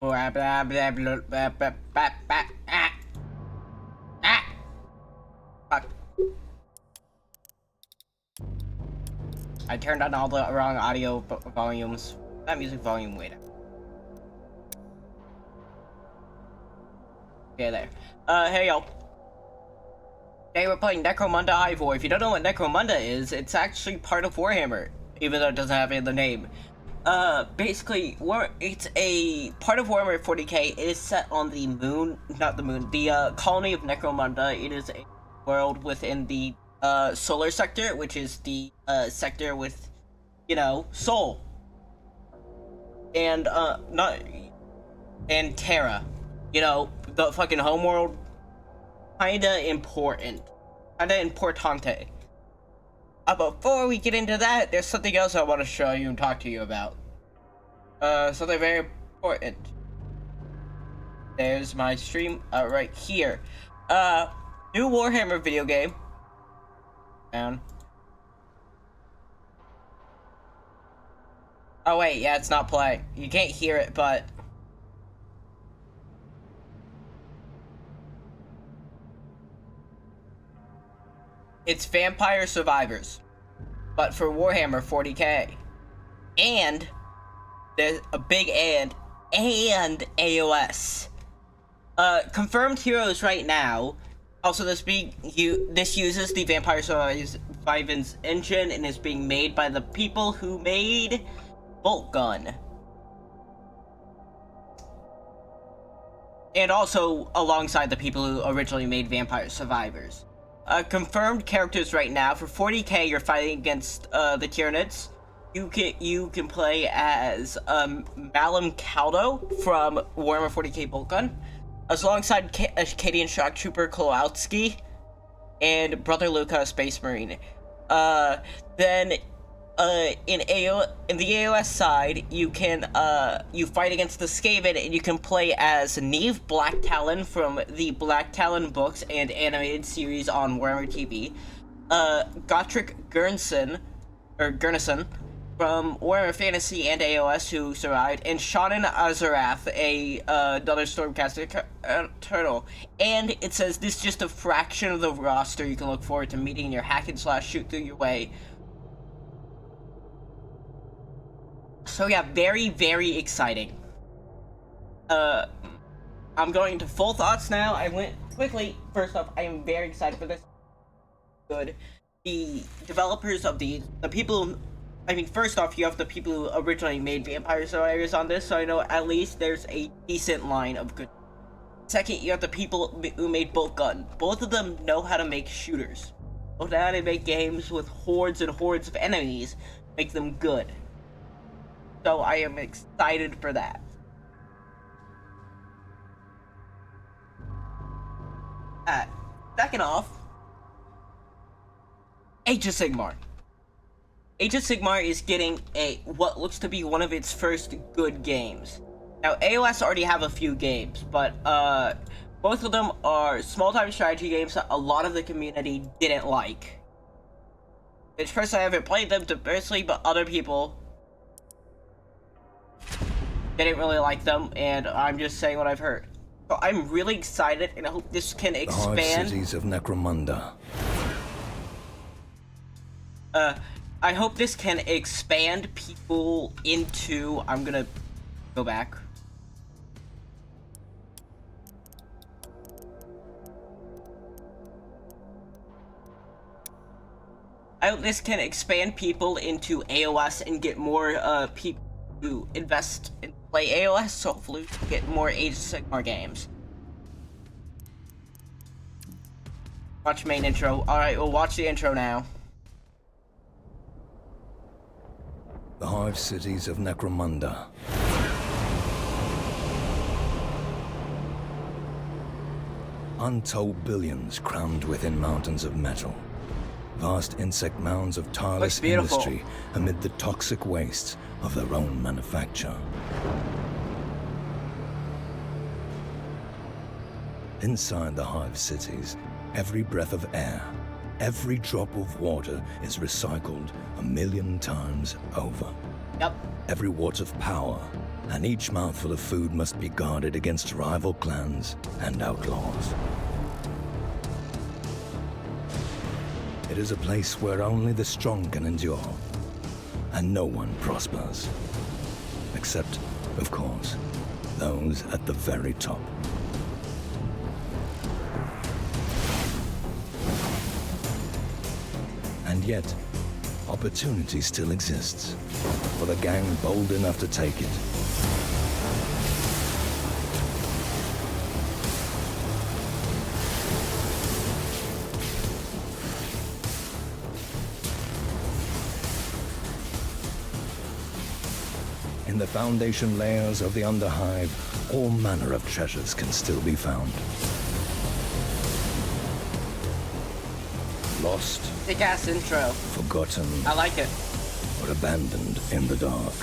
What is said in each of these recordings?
Blah, blah, blah, blah, blah, blah, blah, blah, ah. Ah. Fuck. I turned on all the wrong audio volumes. That music volume way down. Okay, there. Hey yo. Today we're playing Necromunda Ivor. If you don't know what Necromunda is, it's actually part of Warhammer, even though it doesn't have it in the name. Basically, it's a part of Warhammer 40k. It is set on the moon, not the moon, the colony of Necromunda. It is a world within the solar sector, which is the sector with, you know, Sol. And and Terra. You know, the fucking homeworld. Kinda important. Kinda importante. Before we get into that, there's something else I want to show you and talk to you about. Something very important. There's my stream, right here. New Warhammer video game. Down. Oh wait, yeah, it's not playing. You can't hear it, but... It's Vampire Survivors, but for Warhammer 40k. And there's a big and AOS. Confirmed heroes right now. Also, this uses the Vampire Survivors engine and is being made by the people who made Boltgun. And also alongside the people who originally made Vampire Survivors. Confirmed characters right now. For 40k, you're fighting against the Tyranids. You can play as Malum Caldo from Warhammer 40k Boltgun, alongside Cadian Shock Trooper Kolowski and Brother Luca, a Space Marine. Then in the AOS side, you can you fight against the Skaven, and you can play as Neve Blacktalon from the Blacktalon books and animated series on Warhammer TV, Gotrek Gurnson from Warhammer Fantasy and AOS who survived, and Shannon Azarath, another Stormcaster turtle. And it says this is just a fraction of the roster you can look forward to meeting in your hack and slash shoot through your way. So yeah, very, very exciting. I'm going into full thoughts now. I went quickly. First off, I am very excited for this. Good. The developers of the people, I mean, first off, you have the people who originally made Vampire Survivors on this, so I know at least there's a decent line of good. Second, you have the people who made Boltgun. Both of them know how to make shooters. Both know how to make games with hordes and hordes of enemies, make them good. So I am excited for that. Second off, Age of Sigmar. Age of Sigmar is getting what looks to be one of its first good games. Now, AOS already have a few games, but both of them are small-time strategy games that a lot of the community didn't like. At first, I haven't played them personally, but other people didn't really like them, and I'm just saying what I've heard. So I'm really excited, and I hope this can expand. The Hive Cities of Necromunda. I hope this can expand people into... I'm gonna go back. I hope this can expand people into AOS and get more people to invest and play AOS, so hopefully we can get more Age of Sigmar games. Watch main intro. Alright, we'll watch the intro now. The Hive Cities of Necromunda. Untold billions crammed within mountains of metal. Vast insect mounds of tireless industry amid the toxic wastes of their own manufacture. Inside the Hive Cities, every breath of air, every drop of water is recycled 1,000,000 times over. Yep. Every watt of power and each mouthful of food must be guarded against rival clans and outlaws. It is a place where only the strong can endure, and no one prospers. Except, of course, those at the very top. And yet, opportunity still exists for the gang bold enough to take it. In the foundation layers of the Underhive, all manner of treasures can still be found. Lost, Big ass intro. forgotten, I like it. or abandoned in the dark.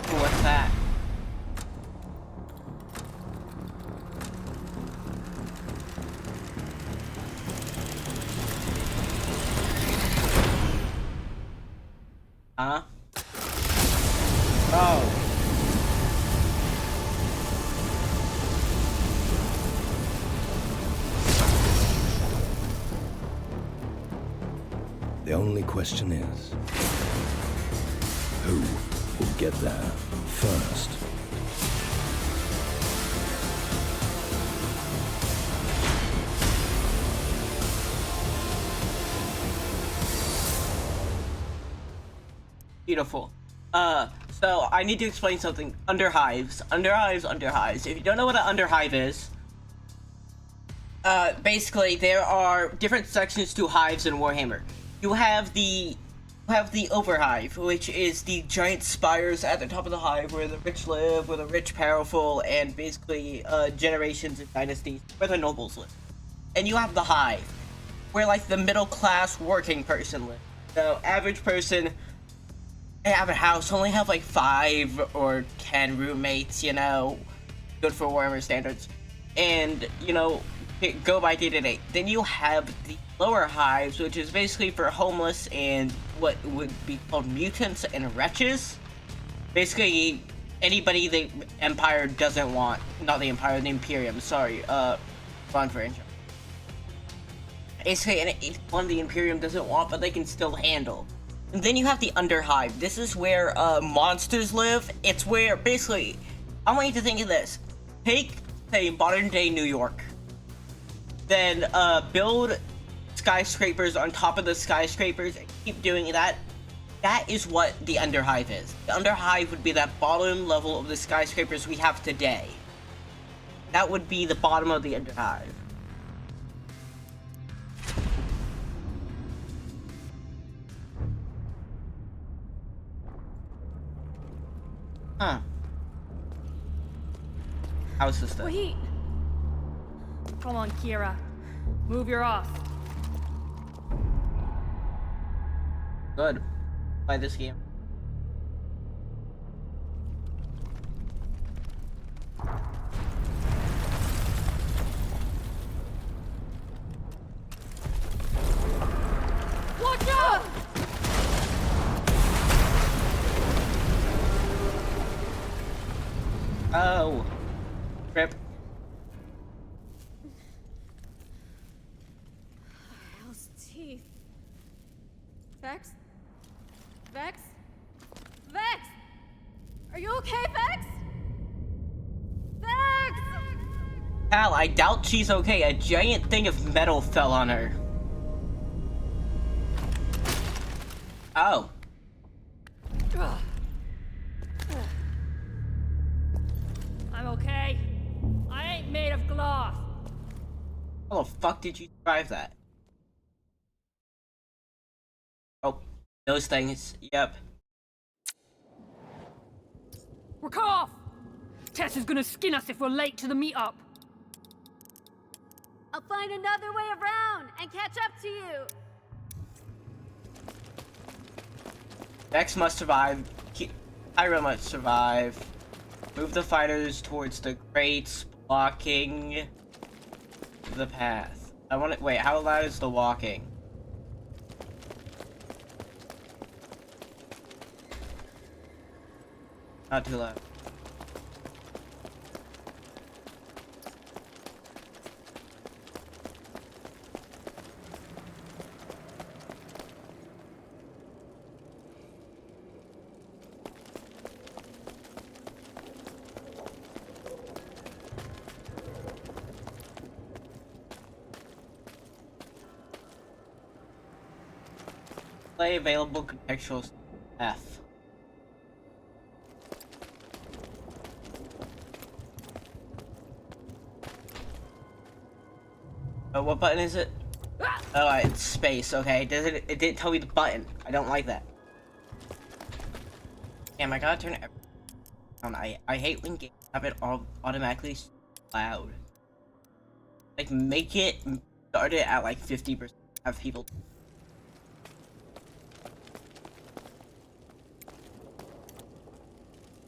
What's that? Huh? Oh. The only question is, who will get there first? Beautiful. So I need to explain something. Underhives. If you don't know what an underhive is, basically there are different sections to hives in Warhammer. You have the overhive, which is the giant spires at the top of the hive where the rich live, where the rich powerful, and basically generations and dynasties where the nobles live. And you have the hive, where like the middle class working person lives. The average person have a house, only have like 5 or 10 roommates, you know, good for Warhammer standards, and you know, go by day to day. Then you have the lower hives, which is basically for homeless and what would be called mutants and wretches. Basically, anybody the Empire doesn't want. Not the Empire, the Imperium. Sorry, wrong for intro. Basically, it's one the Imperium doesn't want, but they can still handle. And then you have the Underhive. This is where monsters live. It's where, basically, I want you to think of this. Take, say, modern day New York. Then build skyscrapers on top of the skyscrapers and keep doing that. That is what the Underhive is. The Underhive would be that bottom level of the skyscrapers we have today. That would be the bottom of the Underhive. Huh. How's this stuff? Wait! Come on, Kira. Move your ass. Good. Play this game. Watch out! Oh. Rip. Hell's teeth. Vex? Vex? Vex! Are you okay, Vex? Vex! Pal, I doubt she's okay. A giant thing of metal fell on her. Oh. I'm okay. I ain't made of glass. How the fuck did you survive that? Oh, those things. Yep. We're cut off! Tess is gonna skin us if we're late to the meetup. I'll find another way around and catch up to you. Vex must survive. Pyro must survive. Move the fighters towards the crates, blocking the path. I want to wait. How loud is the walking? Not too loud. Play available contextual F. Oh, what button is it? Oh, it's space. Okay, it didn't tell me the button. I don't like that. Damn, I gotta turn it on. I hate when games have it all automatically loud. Like, make it start it at like 50%. Have people.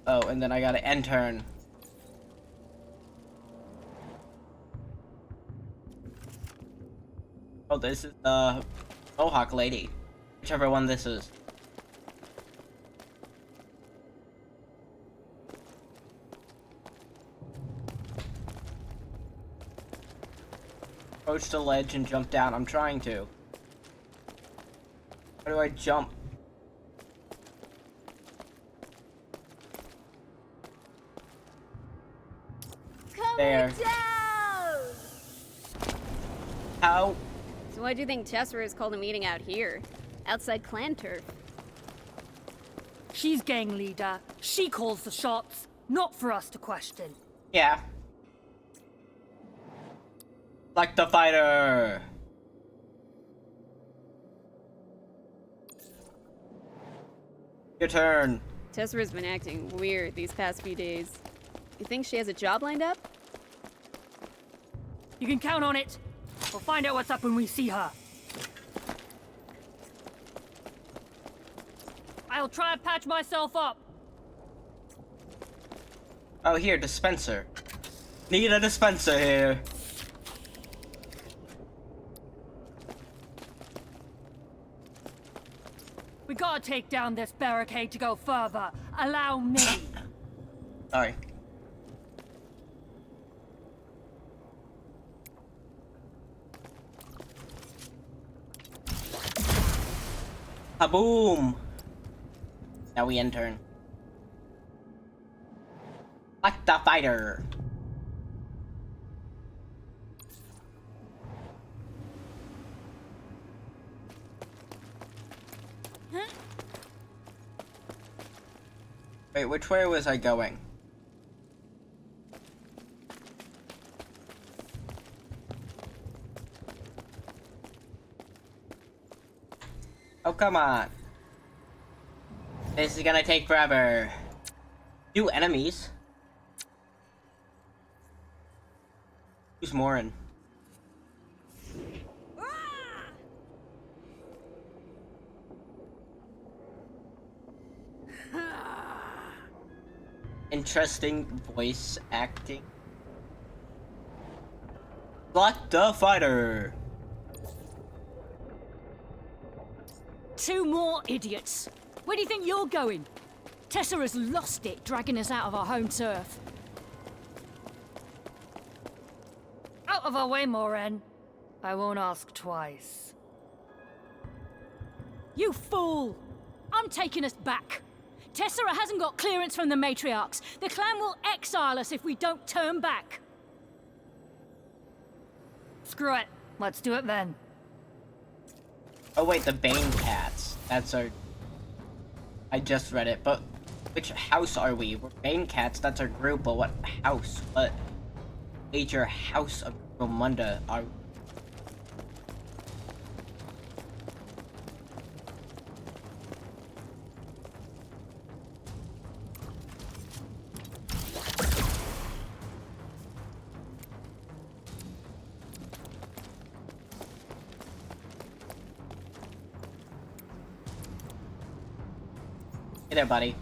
Oh, and then I gotta end turn. Oh, this is the Mohawk lady. Whichever one this is. Approach the ledge and jump down. I'm trying to. How do I jump? There. Down! How? So why do you think Tessera is called a meeting out here? Outside clan turf. She's gang leader. She calls the shots. Not for us to question. Yeah. Like the fighter. Your turn. Tessera's been acting weird these past few days. You think she has a job lined up? You can count on it. We'll find out what's up when we see her. I'll try and patch myself up. Oh, here, dispenser. Need a dispenser here. We gotta take down this barricade to go further. Allow me. Sorry. Kaboom! Now we end turn. Like the fighter. Wait, which way was I going? Oh, come on. This is gonna take forever. New enemies? Who's Morin? Interesting voice acting. Like the fighter. Two more idiots. Where do you think you're going? Tessera's lost it, dragging us out of our home turf. Out of our way, Moren. I won't ask twice. You fool! I'm taking us back. Tessera hasn't got clearance from the matriarchs. The clan will exile us if we don't turn back. Screw it. Let's do it then. Oh wait, the Bane Cats. That's our... I just read it, but which house are we? We're Bane Cats, that's our group, but what house? What major house of Romunda are we? Hey there, buddy.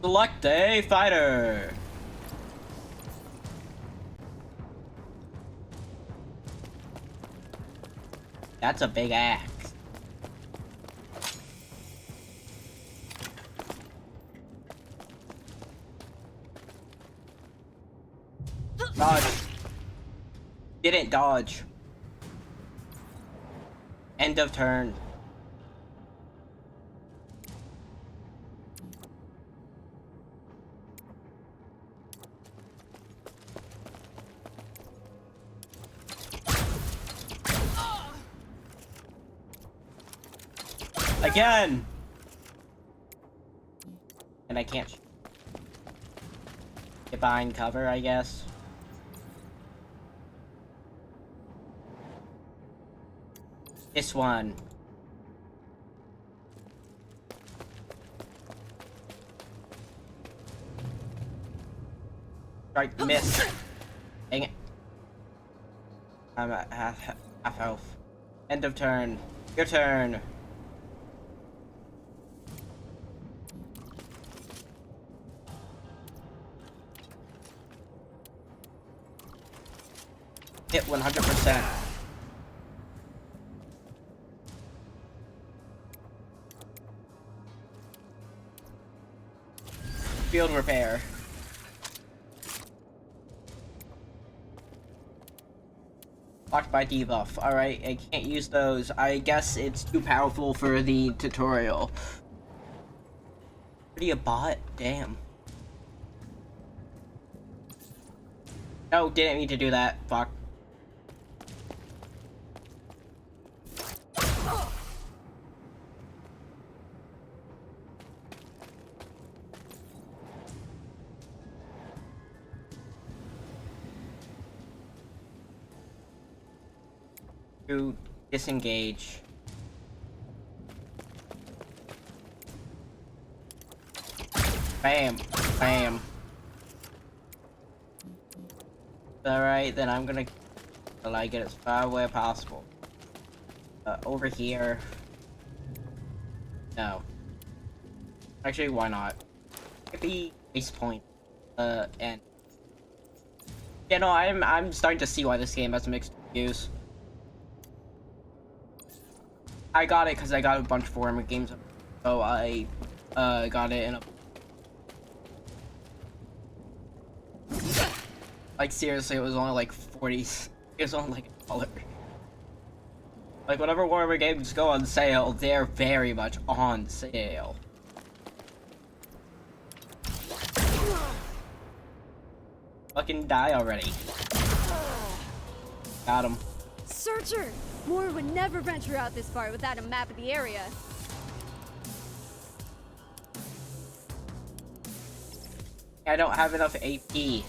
Select a fighter. That's a big axe. Dodge. Didn't dodge. End of turn. Again! And I can't get behind cover, I guess. This one. Right, miss. Dang it. I'm at half health. End of turn. Your turn. Hit 100%. Field repair. Blocked by debuff. Alright, I can't use those. I guess it's too powerful for the tutorial. Pretty a bot? Damn. No, didn't mean to do that. Fuck. To disengage. Bam. Bam. Alright, then I'm gonna like get as far away as possible. Over here. No. Actually, why not? Maybe base point. And yeah, no, I'm starting to see why this game has mixed reviews. I got it because I got a bunch of Warhammer games, so I got it in a. Like seriously, it was only like 40s. It was only like $1. Like whenever Warhammer games go on sale, they're very much on sale. Fucking die already. Got him. Searcher! Moore would never venture out this far without a map of the area. I don't have enough AP.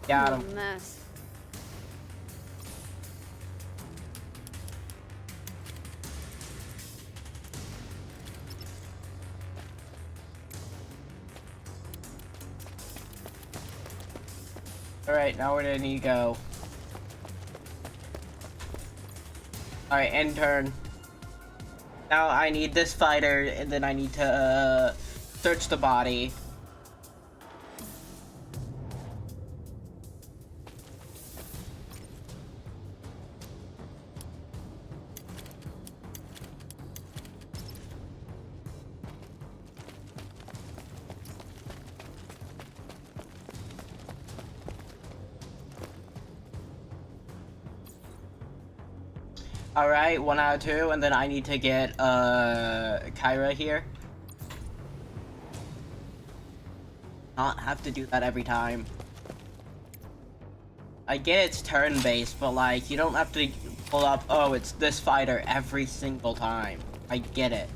Got him. Mess. Alright, now where do I need to go? Alright, end turn. Now I need this fighter, and then I need to search the body. Alright, 1 out of 2, and then I need to get, Kyra here. Not have to do that every time. I get it's turn-based, but like, you don't have to pull up, oh, it's this fighter every single time. I get it.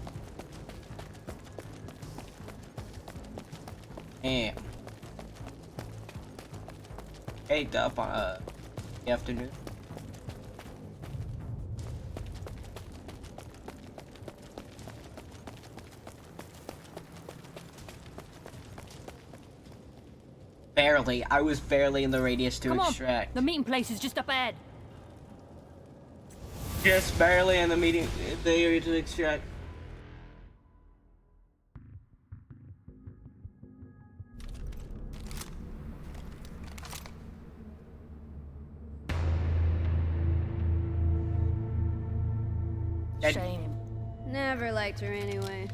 Damn. Hey, up on, the afternoon. barely. I was barely in the radius to Come on, extract. the meeting place is just up ahead. Just barely in the area to extract. Shame. Never liked her anyway.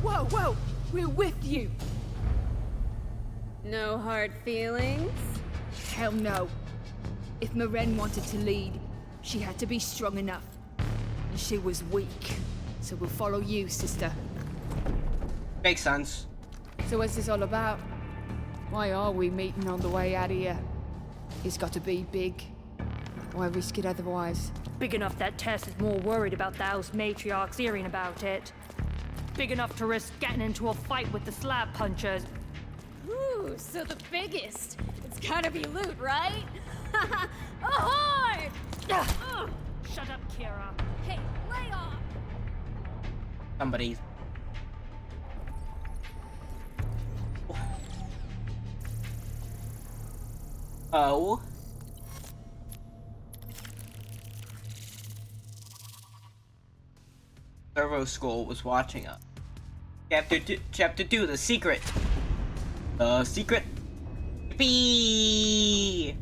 Whoa, whoa! We're with you! No hard feelings? Hell no. If Maren wanted to lead, she had to be strong enough. And she was weak. So we'll follow you, sister. Makes sense. So what's this all about? Why are we meeting on the way out of here? It's got to be big. Why risk it otherwise? Big enough that Tess is more worried about the house matriarchs hearing about it. Big enough to risk getting into a fight with the slab punchers. Ooh, so the biggest. It's gotta be loot, right? Ahoy! Ugh. Shut up, Kira. Hey, lay off! Somebody. Oh. Servo School was watching us. Chapter 2, The Secret. The Secret. Yippee!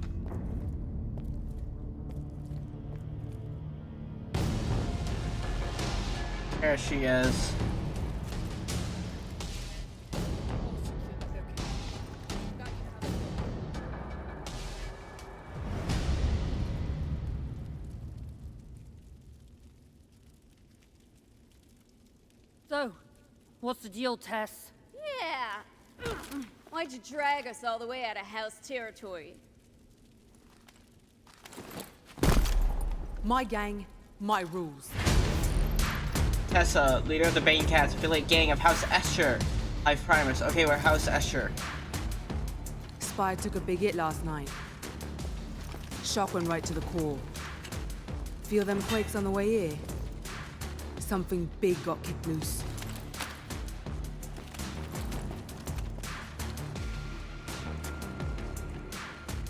There she is. So, what's the deal, Tess? Yeah. Why'd you drag us all the way out of house territory? My gang, my rules. Tessa, leader of the Bane Cats, affiliate gang of House Escher. Life Primus. Okay, we're House Escher. Spy took a big hit last night. Shock went right to the core. Feel them quakes on the way here? Something big got kicked loose.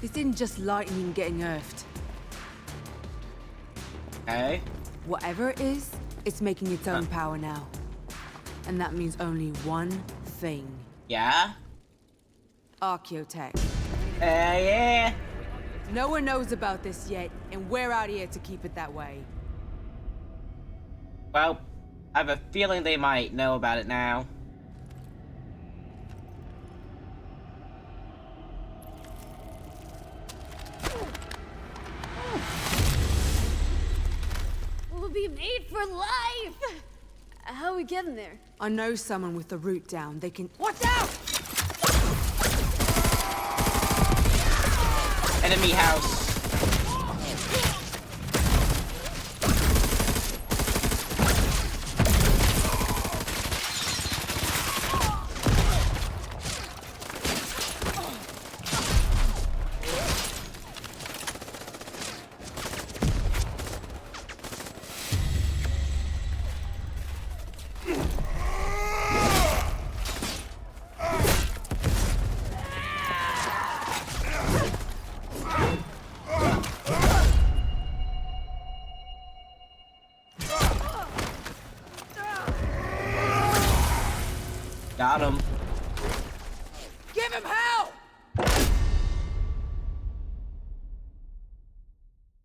This isn't just lightning getting earthed. Okay. Whatever it is, it's making its own power now. And that means only one thing. Yeah? Archaeotech. Yeah. No one knows about this yet, and we're out here to keep it that way. Well, I have a feeling they might know about it now. We'll be made for life! How are we getting there? I know someone with the route down. They can. Watch out! Enemy house. Got him. Give him hell!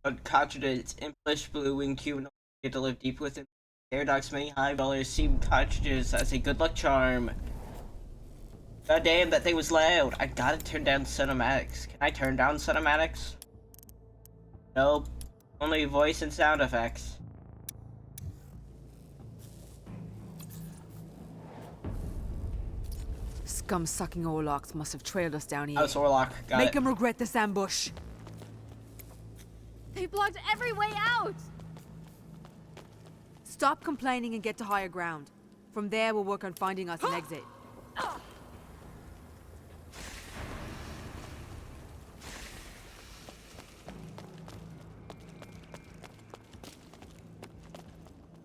But cartridges, impish blue winged human get to live deep within Paradox. Many high dwellers see cartridges as a good luck charm. God damn, that thing was loud. I gotta turn down cinematics. Can I turn down cinematics? Nope. Only voice and sound effects. Scum-sucking Orlocks must have trailed us down here. House Orlock, got Make it. them regret this ambush. They blocked every way out! Stop complaining and get to higher ground. From there, we'll work on finding us an exit.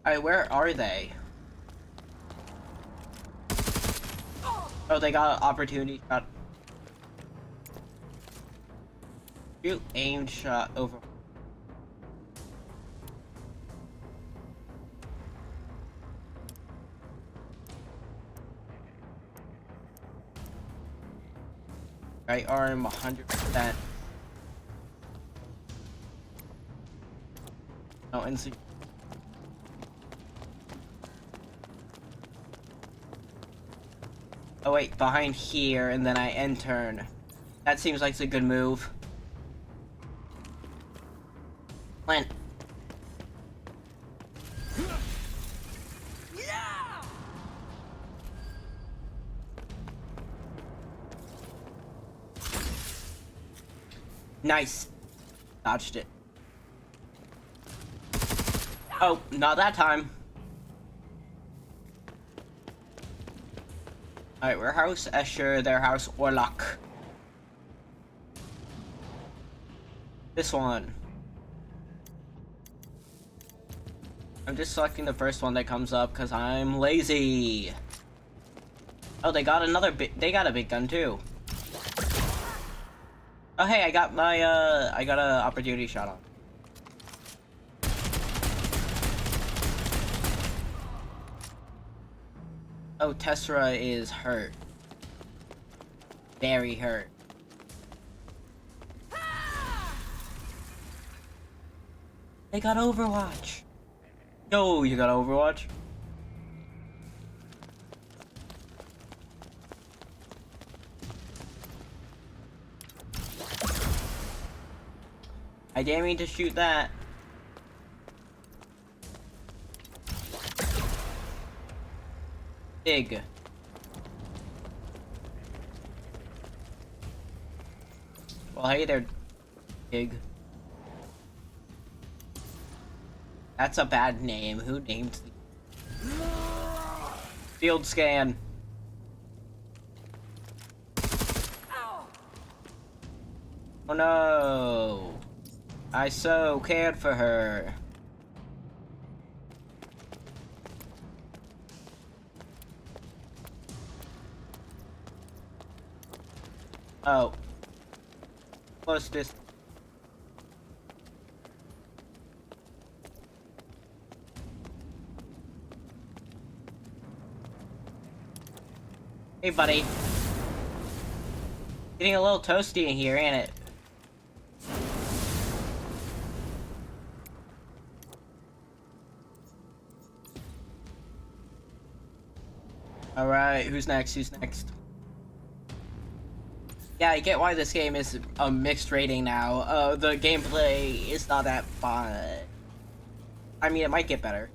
Alright, where are they? Oh, they got an opportunity shot. Shoot aimed shot over. Right arm 100%. Oh, insect. Oh wait, behind here, and then I end turn. That seems like it's a good move. Plant. Nice. Dodged it. Oh, not that time. Alright, we're House Escher, their House Orlok. This one. I'm just selecting the first one that comes up because I'm lazy. Oh, they got they got a big gun too. Oh hey, I got my I got a opportunity shot on. Oh, Tessera is hurt. Very hurt. They got Overwatch. Yo, you got Overwatch? I didn't mean to shoot that. Big. Well, hey there, Big. That's a bad name. Who named the field scan? Oh no! I so cared for her. Oh. Close this. Hey, buddy. Getting a little toasty in here, ain't it? Alright, who's next? Who's next? Yeah, I get why this game is a mixed rating now. The gameplay is not that fun. I mean, it might get better.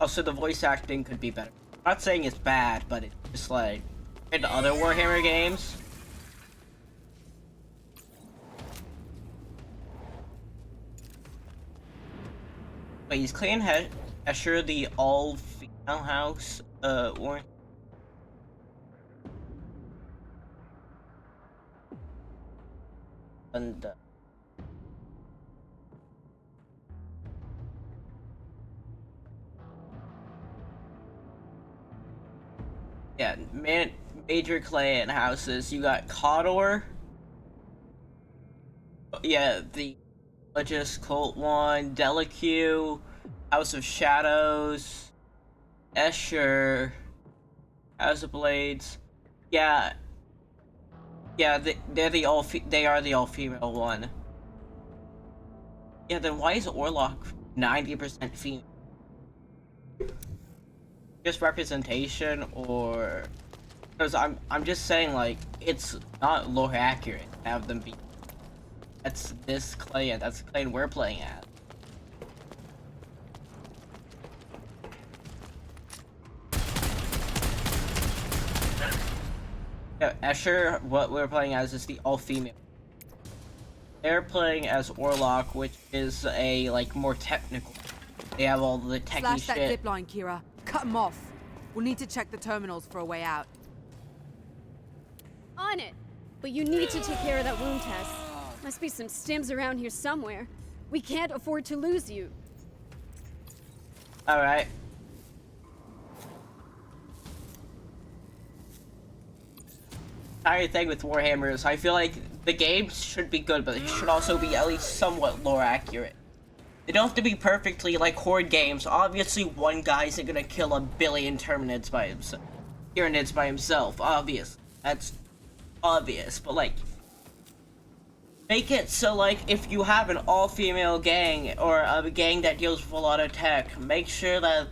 Also, the voice acting could be better. I'm not saying it's bad, but it's just like in other Warhammer games. Wait, is Clan Escher the all-female house? War? And yeah, major clan houses. You got Cawdor. Yeah, the religious cult one. Delaque, House of Shadows, Escher, House of Blades. Yeah, yeah, they're the they are the all-female one. Yeah, then why is Orlok 90% female? Just representation, or because I'm just saying, like, it's not lore accurate to have them be. That's this clan. That's the clan we're playing at. Yeah, Escher, what we're playing as is the all-female. They're playing as Orlok, which is a like more technical. They have all the techie Slash that shit. zip line, Kira. Cut them off. We'll need to check the terminals for a way out. On it. But you need to take care of that wound test. Must be some stims around here somewhere. We can't afford to lose you. All right. entire thing with Warhammer is I feel like the games should be good, but they should also be at least somewhat lore accurate. They don't have to be perfectly like Horde games. Obviously, one guy isn't gonna kill a billion Tyranids by himself. Obvious. That's obvious. But like, make it so like if you have an all-female gang or a gang that deals with a lot of tech, make sure that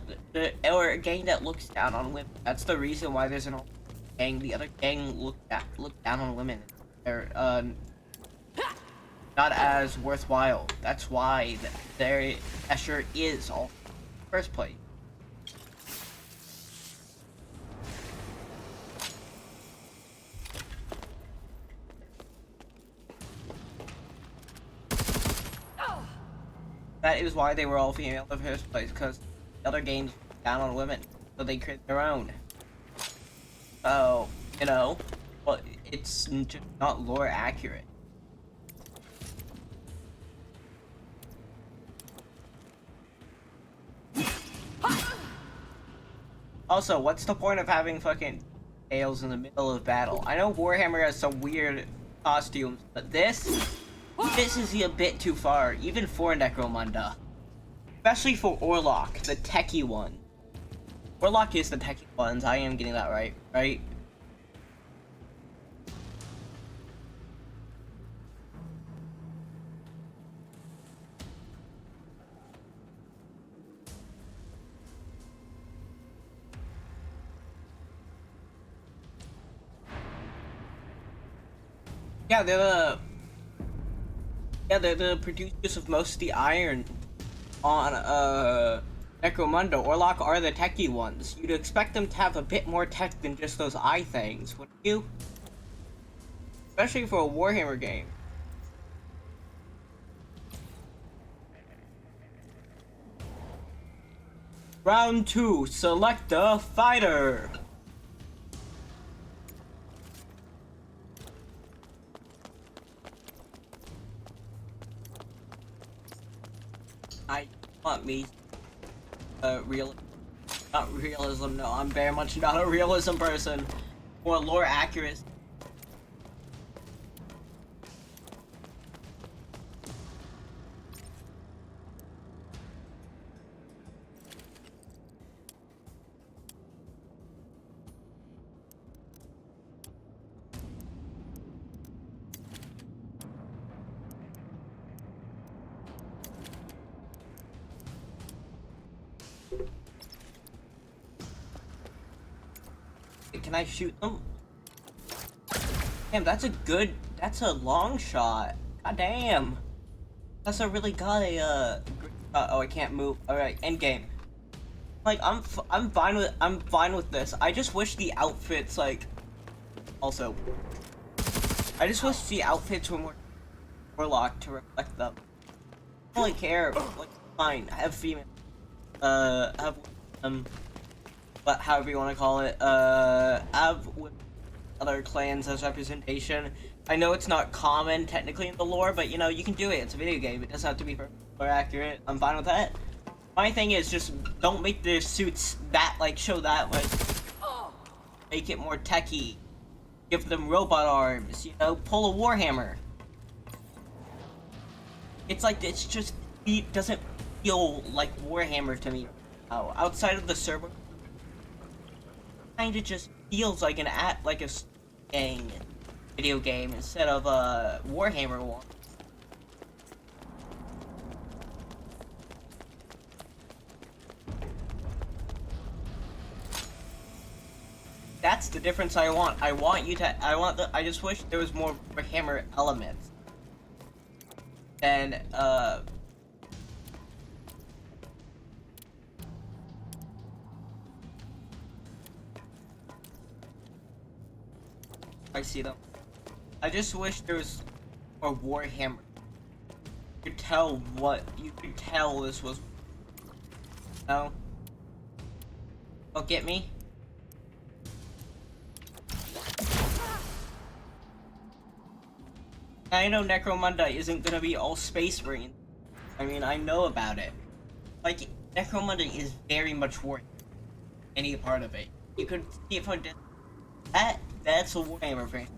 or a gang that looks down on women. That's the reason why there's an gang. The other gang look down on women. They're not as worthwhile. That's why their Escher is all first place. That is why they were all female in the first place, because the other games down on women, so they create their own. So, you know, but it's just not lore accurate. Also, what's the point of having fucking tails in the middle of battle? I know Warhammer has some weird costumes, but this is a bit too far, even for Necromunda. Especially for Orlok, the techie one. Orlok is the techie ones, I am getting that right, right? Yeah, they're the producers of most of the iron on Necromunda. Orlok are the techie ones. You'd expect them to have a bit more tech than just those eye things, wouldn't you? Especially for a Warhammer game. Round 2, select a fighter. I want me not realism, no, I'm very much not a realism person. Or lore accuracy. Can I shoot them? Damn, that's a long shot. God damn. That's a really got a, oh, I can't move. Alright, end game. Like, I'm fine with this. I just wish the outfits, like, also, I just wish the outfits were more Warlock to reflect them. I don't really care, like, fine, have female, have, but however you want to call it, have other clans as representation. I know it's not common technically in the lore, but you know, you can do it. It's a video game. It doesn't have to be perfect or accurate. I'm fine with that. My thing is just don't make their suits that, like, show that, like, make it more techy. Give them robot arms, you know, pull a Warhammer. It's like, it's just, it doesn't feel like Warhammer to me. Oh, outside of the server, kinda just feels like a gang video game instead of a Warhammer one. That's the difference I want. I just wish there was more Warhammer elements. And I see them. I just wish there was a Warhammer. You could tell this was. No. Oh, get me? I know Necromunda isn't gonna be all Space Marine. I mean, I know about it. Like, Necromunda is very much worth any part of it. You could see it from that's a Warhammer thing.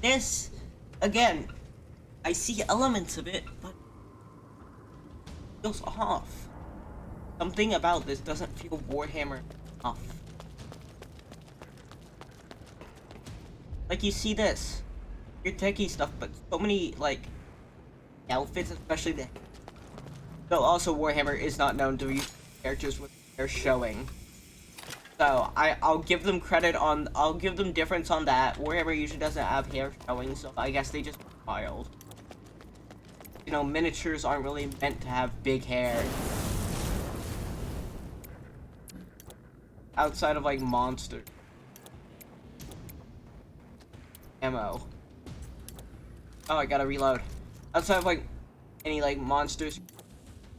this, again, I see elements of it, but it feels off. Something about this doesn't feel Warhammer enough. Like, you see this, your techie stuff, but so many, like, outfits, especially the... Though also Warhammer is not known to use characters with hair showing. So, I'll give them credit on, I'll give them difference on that. Warhammer usually doesn't have hair showing, so I guess they just wild. You know, miniatures aren't really meant to have big hair. Outside of, like, monsters. Ammo. Oh, I gotta reload. Outside of, like, any, like, monsters,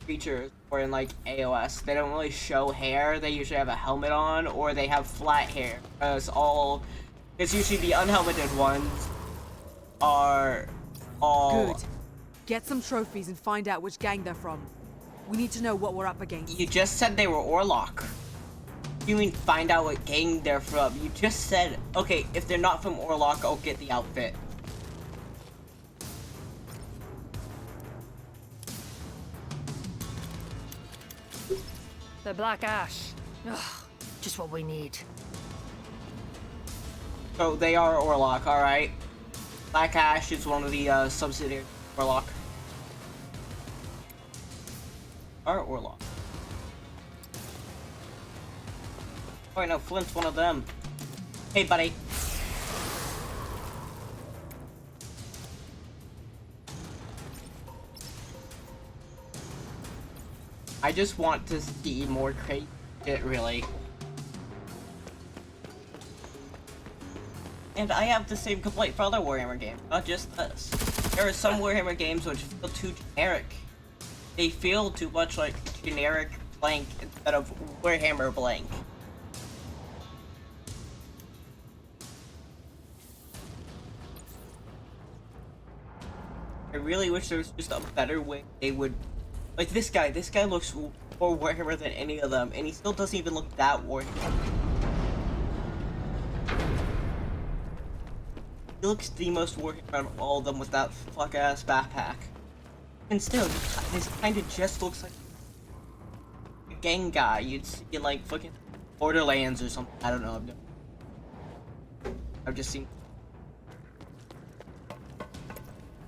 creatures, or in, like, AOS, they don't really show hair. They usually have a helmet on, or they have flat hair. It's usually the unhelmeted ones are all... Good. Get some trophies and find out which gang they're from. We need to know what we're up against. You just said they were Orlok. You mean find out what gang they're from? You just said, okay, if they're not from Orlok, I'll get the outfit. The Black Ash. Ugh, just what we need. So they are Orlok, alright. Black Ash is one of the subsidiaries of Orlok. Are Orlok. Oh, no, Flint's one of them. Hey, buddy. I just want to see more crazy shit, really. And I have the same complaint for other Warhammer games, not just this. There are some Warhammer games which feel too generic. They feel too much like generic blank instead of Warhammer blank. I really wish there was just a better way they would... Like this guy looks more Warhammer than any of them, and he still doesn't even look that Warhammer. He looks the most Warhammer out of all of them with that fuck-ass backpack. And still, this kinda just looks like a gang guy you'd see in like fucking Borderlands or something. I don't know, I've just seen...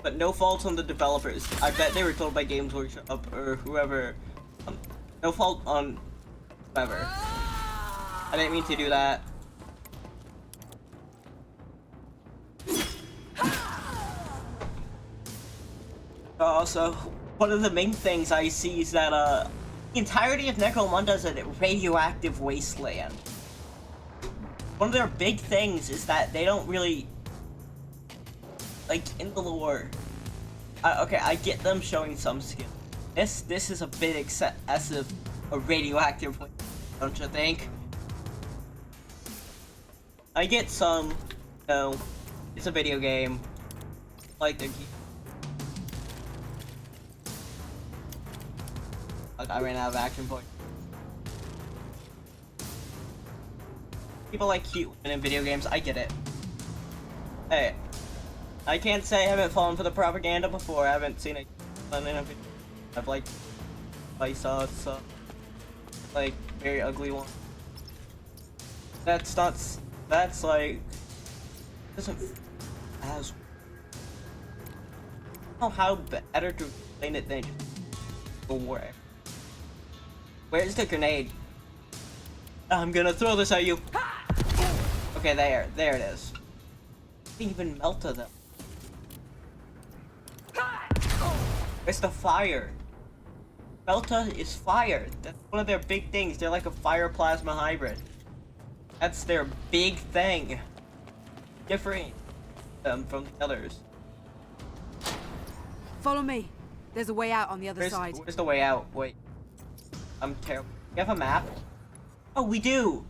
But no fault on the developers. I bet they were told by Games Workshop or whoever. No fault on whoever. I didn't mean to do that. Also, one of the main things I see is that the entirety of Necromunda is a radioactive wasteland. One of their big things is that they don't really... Like, in the lore, okay, I get them showing some skill. This is a bit excessive, a radioactive, don't you think? I get some, you know, it's a video game, like the... Like, I ran out of action points. People like cute women in video games, I get it. Hey. I can't say I haven't fallen for the propaganda before. I haven't seen it in a video. I've like, I saw it's like very ugly one. That's not. That's like doesn't as. I don't know how better to explain it than just a war. Where's the grenade? I'm gonna throw this at you. Okay, there it is. Didn't even melt to them. It's the fire. Melta is fire. That's one of their big things. They're like a fire plasma hybrid. That's their big thing. Different them from the others. Follow me. There's a way out on the other side. Where's the way out? Wait. I'm terrible. You have a map? Oh, we do!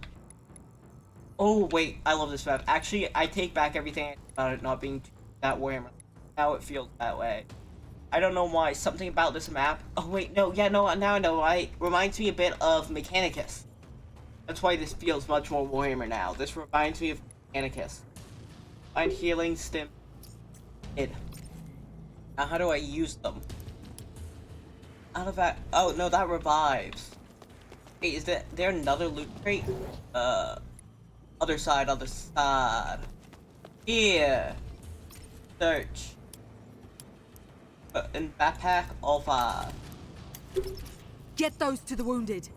Oh, wait. I love this map. Actually, I take back everything about it not being that Warhammer. Now it feels that way. I don't know why. Something about this map. Oh, wait. No. Yeah, no. Now I know why. Reminds me a bit of Mechanicus. That's why this feels much more Warhammer now. This reminds me of Mechanicus. Find healing stim. Now how do I use them? Out of that. Oh no, that revives. Wait, is there another loot crate? Other side, other side. Here. Search. In backpack, all 5. Get those to the wounded.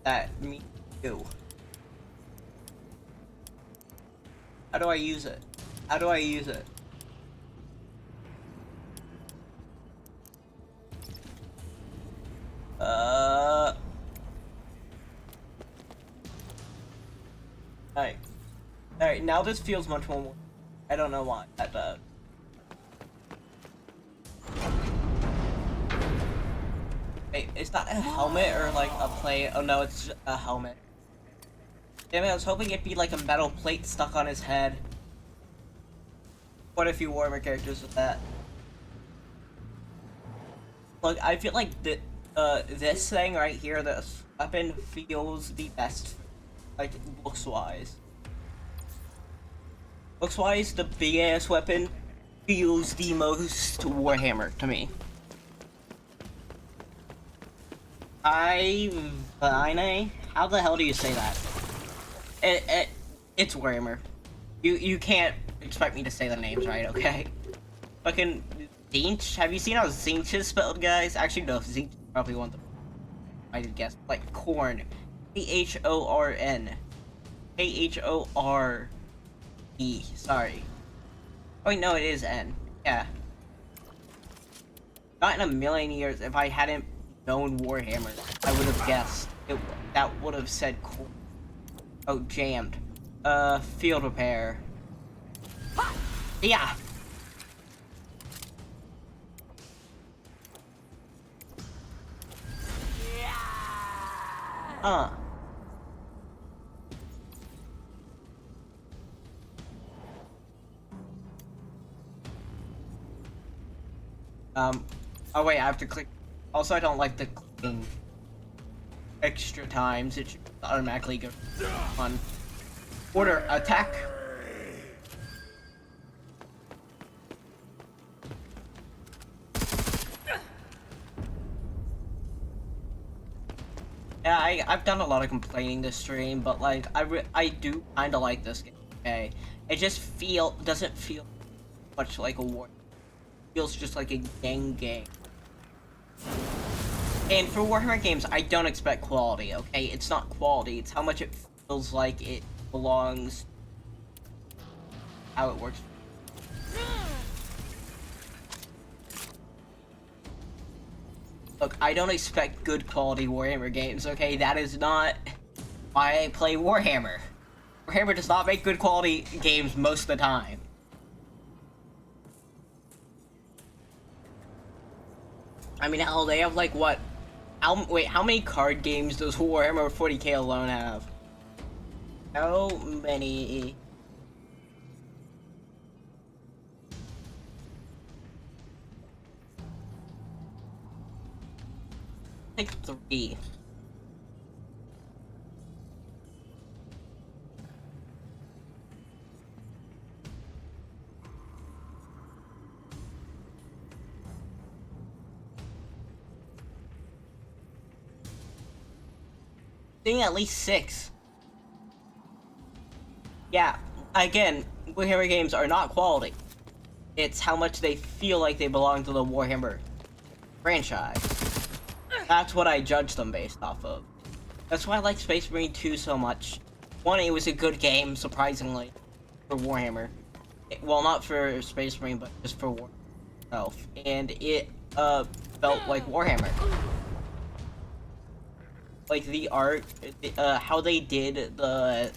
That me too. How do I use it? How do I use it? Alright, now this feels much more. I don't know why that does. Wait, is that a helmet or like a plate? Oh no, it's just a helmet. Damn it, I was hoping it'd be like a metal plate stuck on his head. What if you Warhammer characters with that? Look, I feel like this thing right here, this weapon, feels the best, like, looks-wise. Looks-wise, the big-ass weapon feels the most Warhammer to me. Ivine? How the hell do you say that? It's Warhammer. You can't expect me to say the names right, okay? Fucking Zinch? Have you seen how Zinch is spelled, guys? Actually, no, Zinch is probably one of the I did guess. Like corn. Khorn. Khore. Sorry. Oh wait, no, it is N. Yeah. Not in a million years, if I hadn't known Warhammer, I would have guessed. That would have said corn. Oh, jammed. Field repair. Yeah. Oh wait, I have to click. Also, I don't like the clicking extra times. It should automatically go on. Order, attack. Yeah, I've done a lot of complaining this stream, but like I do kind of like this game. Okay, it just doesn't feel much like a war. It feels just like a gang game. And for Warhammer games, I don't expect quality. Okay, it's not quality; it's how much it feels like it belongs. How it works. Look, I don't expect good quality Warhammer games, okay? That is not why I play Warhammer. Warhammer does not make good quality games most of the time. I mean, hell, they have like what? Wait, how many card games does Warhammer 40k alone have? How many? I think 3. I think at least 6. Yeah, again, Warhammer games are not quality. It's how much they feel like they belong to the Warhammer franchise. That's what I judge them based off of. That's why I like Space Marine 2 so much. One, it was a good game, surprisingly, for Warhammer. Well, not for Space Marine, but just for Warhammer itself. And it, felt like Warhammer. Like, the art, how they did the...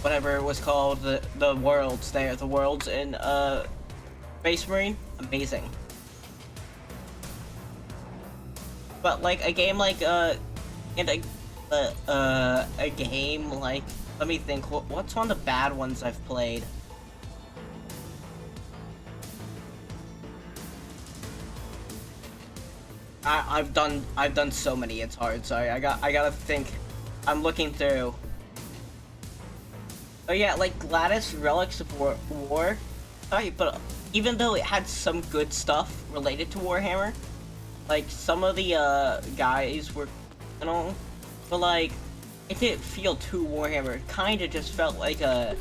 whatever it was called, the worlds there, the worlds in, Space Marine, amazing. But like a game like a game like, let me think, what's one of the bad ones I've played? I've done so many, it's hard. Sorry, I gotta think. I'm looking through. Oh yeah, like Gladys Relics of War. Sorry, but even though it had some good stuff related to Warhammer, like some of the guys were, but like it didn't feel too Warhammer. It kind of just felt like a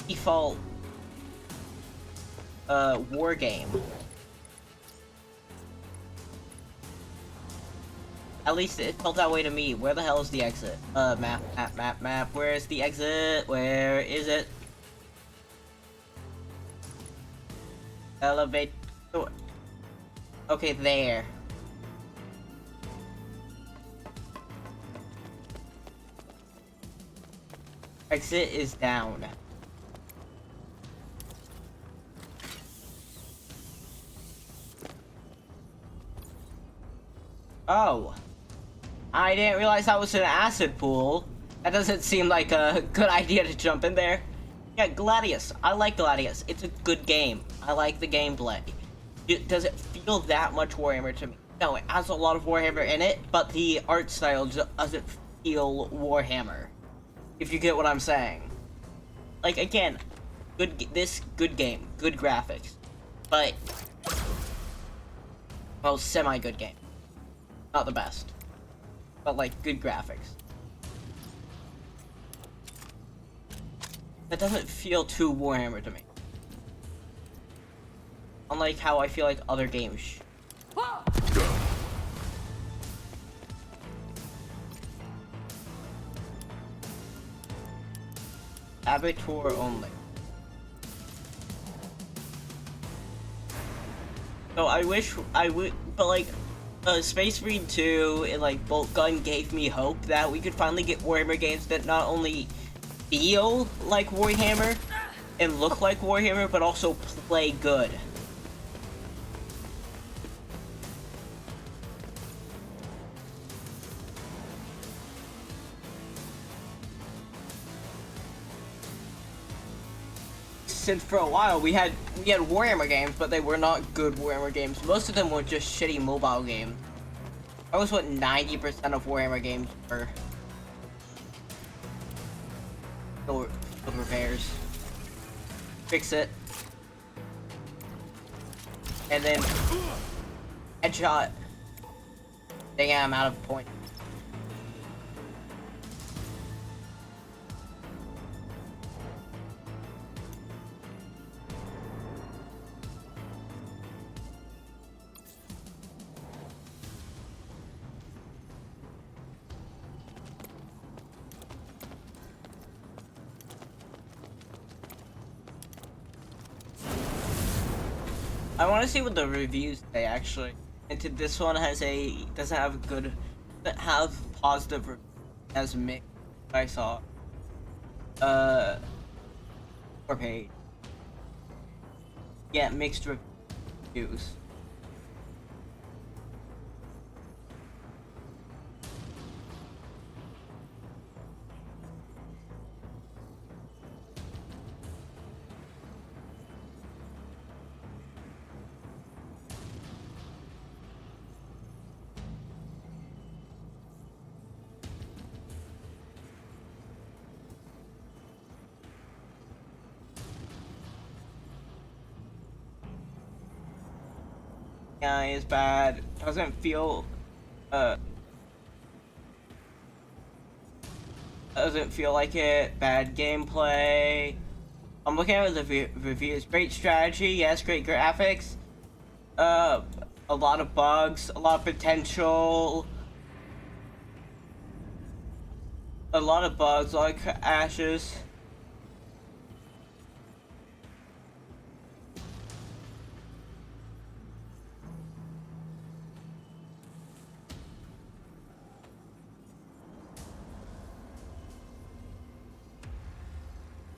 default war game. At least it felt that way to me. Where the hell is the exit? Map. Where is the exit? Where is it? Elevate. Oh. Okay, there. Exit is down. Oh. I didn't realize that was an acid pool. That doesn't seem like a good idea to jump in there. Yeah, Gladius. I like Gladius. It's a good game. I like the gameplay. Does it feel that much Warhammer to me? No, it has a lot of Warhammer in it, but the art style doesn't feel Warhammer. If you get what I'm saying. Like, again, good game, good graphics. But, well, semi-good game. Not the best. But, like, good graphics. That doesn't feel too Warhammer to me. Unlike how I feel like other games. Abattoir only. So I wish I would, but like, Space Marine 2 and like Bolt Gun gave me hope that we could finally get Warhammer games that not only feel like Warhammer and look like Warhammer, but also play good. Since for a while we had Warhammer games, but they were not good Warhammer games. Most of them were just shitty mobile games. That was what 90% of Warhammer games were. Field repairs. Fix it. And then headshot. Dang it, I'm out of points. I want to see what the reviews say actually. And this one doesn't have positive reviews as mixed. I saw. 4 page. Yeah, mixed reviews. Yeah, it's bad. Doesn't feel doesn't feel like it. Bad gameplay. I'm looking at the reviews. Great strategy, yes. Great graphics. A lot of bugs. A lot of potential. A lot of bugs, like ashes.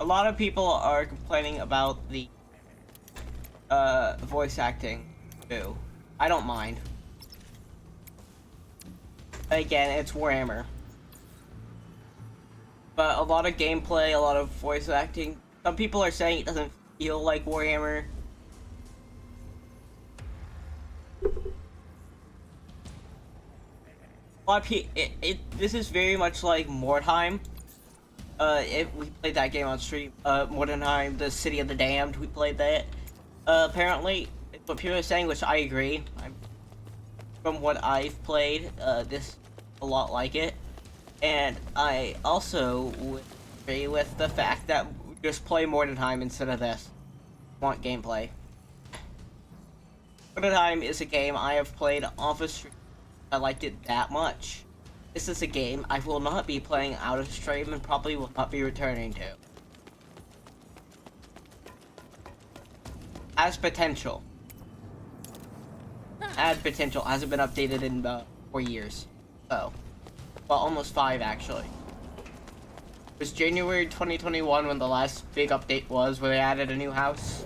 A lot of people are complaining about the voice acting too. I don't mind. Again, it's Warhammer. But a lot of gameplay, a lot of voice acting. Some people are saying it doesn't feel like Warhammer. A lot of this is very much like Mordheim. we played that game on stream. Mordenheim, the City of the Damned, we played that. Apparently, what people are saying, which I agree. From what I've played, this a lot like it, and I also would agree with the fact that just play Mordenheim instead of this. Want gameplay. Mordenheim is a game I have played off of stream. I liked it that much. This is a game I will not be playing out of stream and probably will not be returning to. Has potential. Had potential. Hasn't been updated in 4 years. So. Well, almost 5 actually. It was January 2021 when the last big update was, where they added a new house.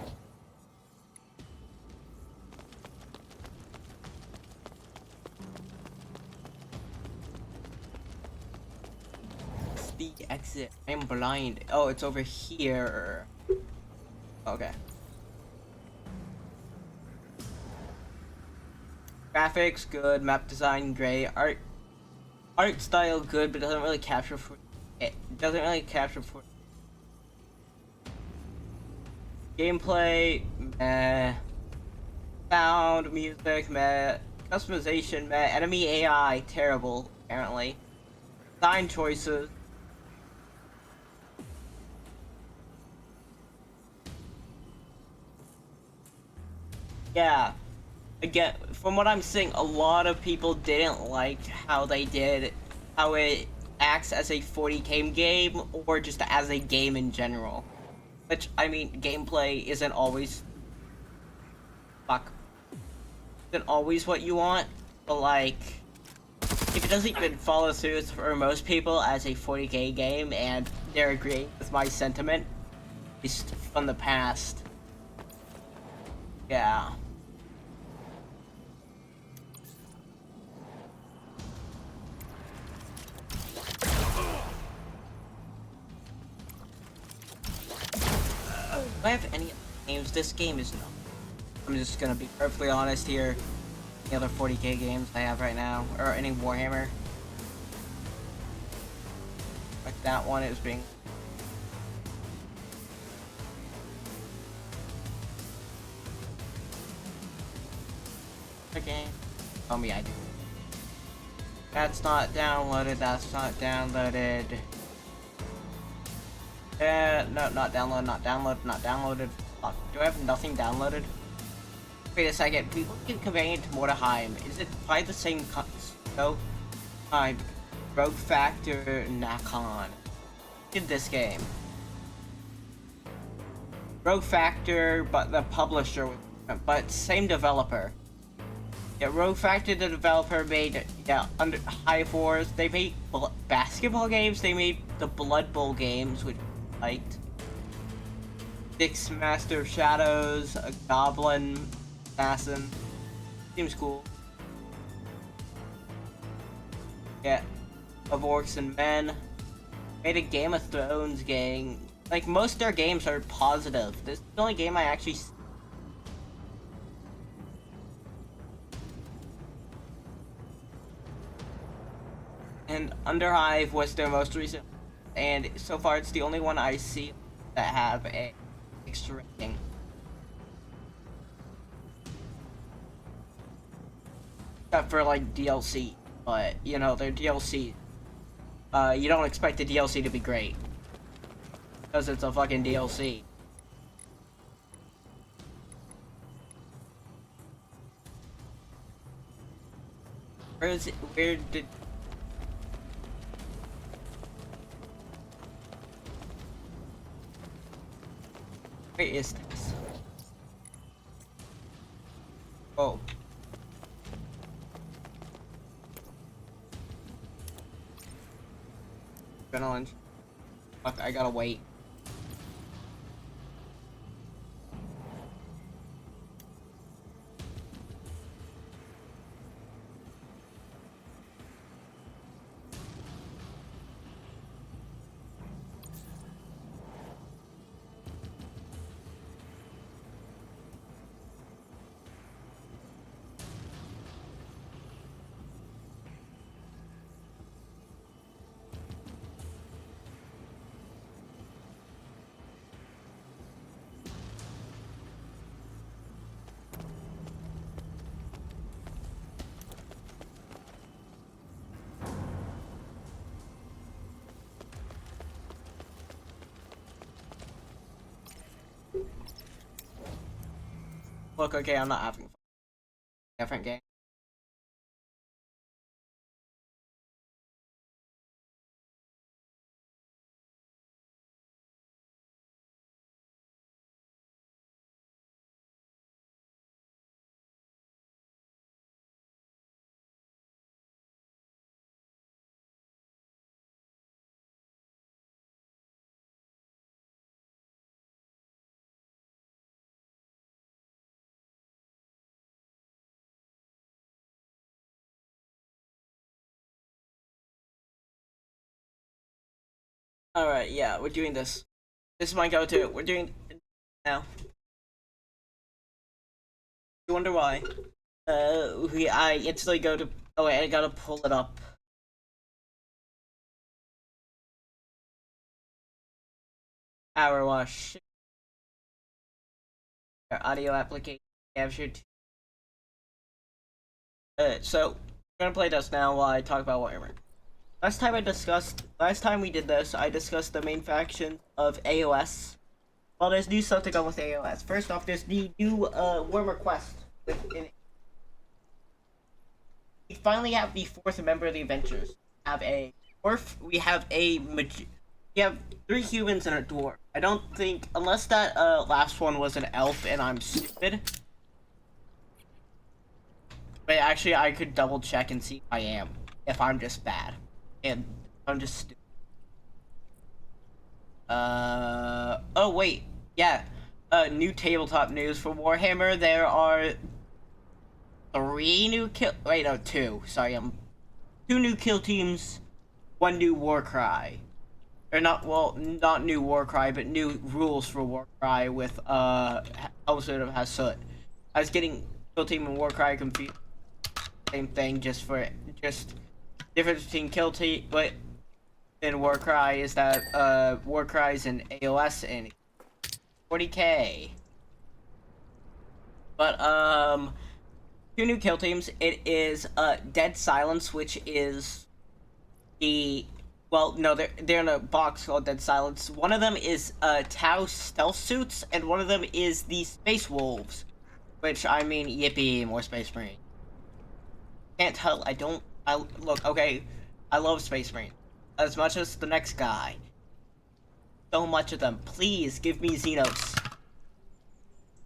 The exit. I'm blind. Oh, it's over here. Okay. Graphics good, map design great, art style good, but doesn't really capture for it. Doesn't really capture for gameplay. Meh. Sound, music, meh. Customization, meh. Enemy AI terrible. Apparently. Design choices. Yeah. Again, from what I'm seeing, a lot of people didn't like how it acts as a 40k game, or just as a game in general. Which, I mean, gameplay isn't always what you want, but like, if it doesn't even follow through for most people as a 40k game, and they're agreeing with my sentiment, at least from the past. Yeah. Do I have any games? This game is not. I'm just gonna be perfectly honest here. Any other 40k games I have right now, or any Warhammer? Like that one is being. Okay. Tell me I do. That's not downloaded. That's not downloaded. No, not downloaded, not downloaded, not downloaded. Fuck. Do I have nothing downloaded? Wait a second. People keep comparing it to Mordenheim. Is it by the same no? Rogue Factor Nakon. Did this game. Rogue Factor, but the publisher, but same developer. Yeah, Rogue Factor, the developer, made, under Hive Wars. They made basketball games. They made the Blood Bowl games, which I liked. Six Master of Shadows, a Goblin Assassin. Seems cool. Yeah, of Orcs and Men. Made a Game of Thrones game. Like, most of their games are positive. This is the only game I actually. And Underhive was their most recent, and so far it's the only one I see that have a X rating. Except for like DLC, but you know, their DLC. You don't expect the DLC to be great. Because it's a fucking DLC. Where is it? Where did... Where is this? Oh. Adrenaline. Fuck, I gotta wait. Look, okay, I'm not having fun. Different game. Alright, yeah, we're doing this. This is my go-to. We're doing it now. You wonder why? I instantly go to. Oh wait, I gotta pull it up. Power wash. Audio application capture. So we're gonna play this now while I talk about Warhammer. Last time we did this, I discussed the main faction of AOS. Well, there's new stuff to go with AOS. First off, there's the new Warhammer quest. We finally have the fourth member of the Adventures. We have a dwarf. We have we have 3 humans and a dwarf. I don't think, unless that last one was an elf and I'm stupid. But actually, I could double check and see if I am. If I'm just bad. And I'm just stupid. Oh wait. Yeah. New tabletop news for Warhammer. There are 3 new wait, no, 2. Sorry, 2 new kill teams, 1 new Warcry. Or not, well, not new Warcry, but new rules for Warcry with, Household of Hasut. I was getting kill team and Warcry confused. Same thing, just difference between kill team, but in Warcry is that, Warcry is in AOS and 40k. But, 2 new kill teams. It is Dead Silence, which is well, no, they're in a box called Dead Silence. One of them is Tau stealth suits, and one of them is the Space Wolves, which, I mean, yippee, more Space Marine. Can't tell. Look, okay, I love Space Marine as much as the next guy. So much of them. Please give me Xenos.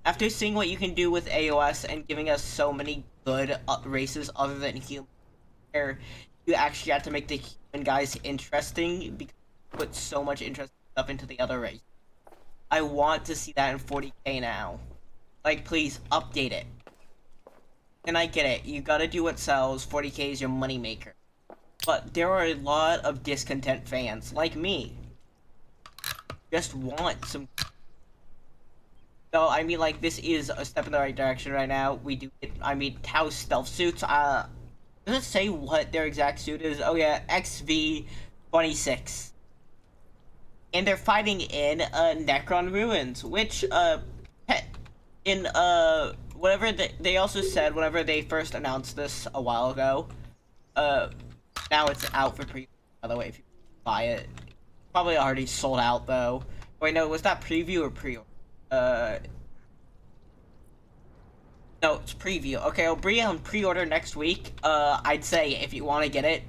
After seeing what you can do with AOS and giving us so many good races other than human, you actually have to make the human guys interesting because you put so much interesting stuff into the other race. I want to see that in 40k now. Like, please, update it. And I get it, you gotta do what sells, 40k is your moneymaker. But there are a lot of discontent fans, like me. Just want some. So, I mean, like, this is a step in the right direction right now. We do it, I mean, Tau stealth suits, does it say what their exact suit is? Oh yeah, XV-26. And they're fighting in, Necron Ruins, which, whatever they also said whenever they first announced this a while ago, now it's out for pre, by the way, if you buy it. Probably already sold out, though. Wait, no, was that preview or pre-order? No, it's preview. Okay, it'll be on pre-order next week. I'd say if you want to get it,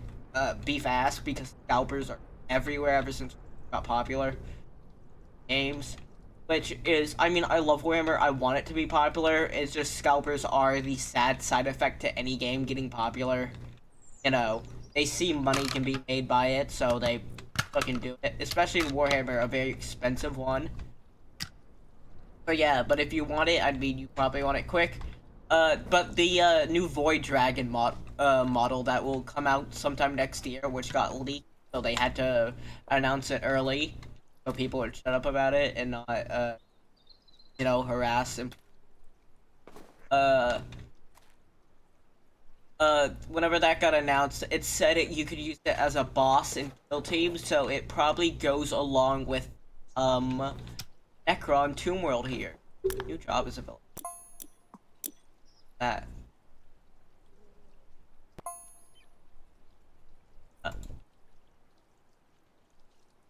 be fast, because scalpers are everywhere ever since it got popular. Games. Which is, I mean, I love Warhammer, I want it to be popular, it's just scalpers are the sad side effect to any game getting popular. You know, they see money can be made by it, so they fucking do it. Especially Warhammer, a very expensive one. But yeah, but if you want it, I mean, you probably want it quick. But the new Void Dragon model that will come out sometime next year, which got leaked, so they had to announce it early, so people would shut up about it and not, you know, harass and. Whenever that got announced, it said you could use it as a boss in kill teams, so it probably goes along with, Necron Tomb World here. New job is available. That.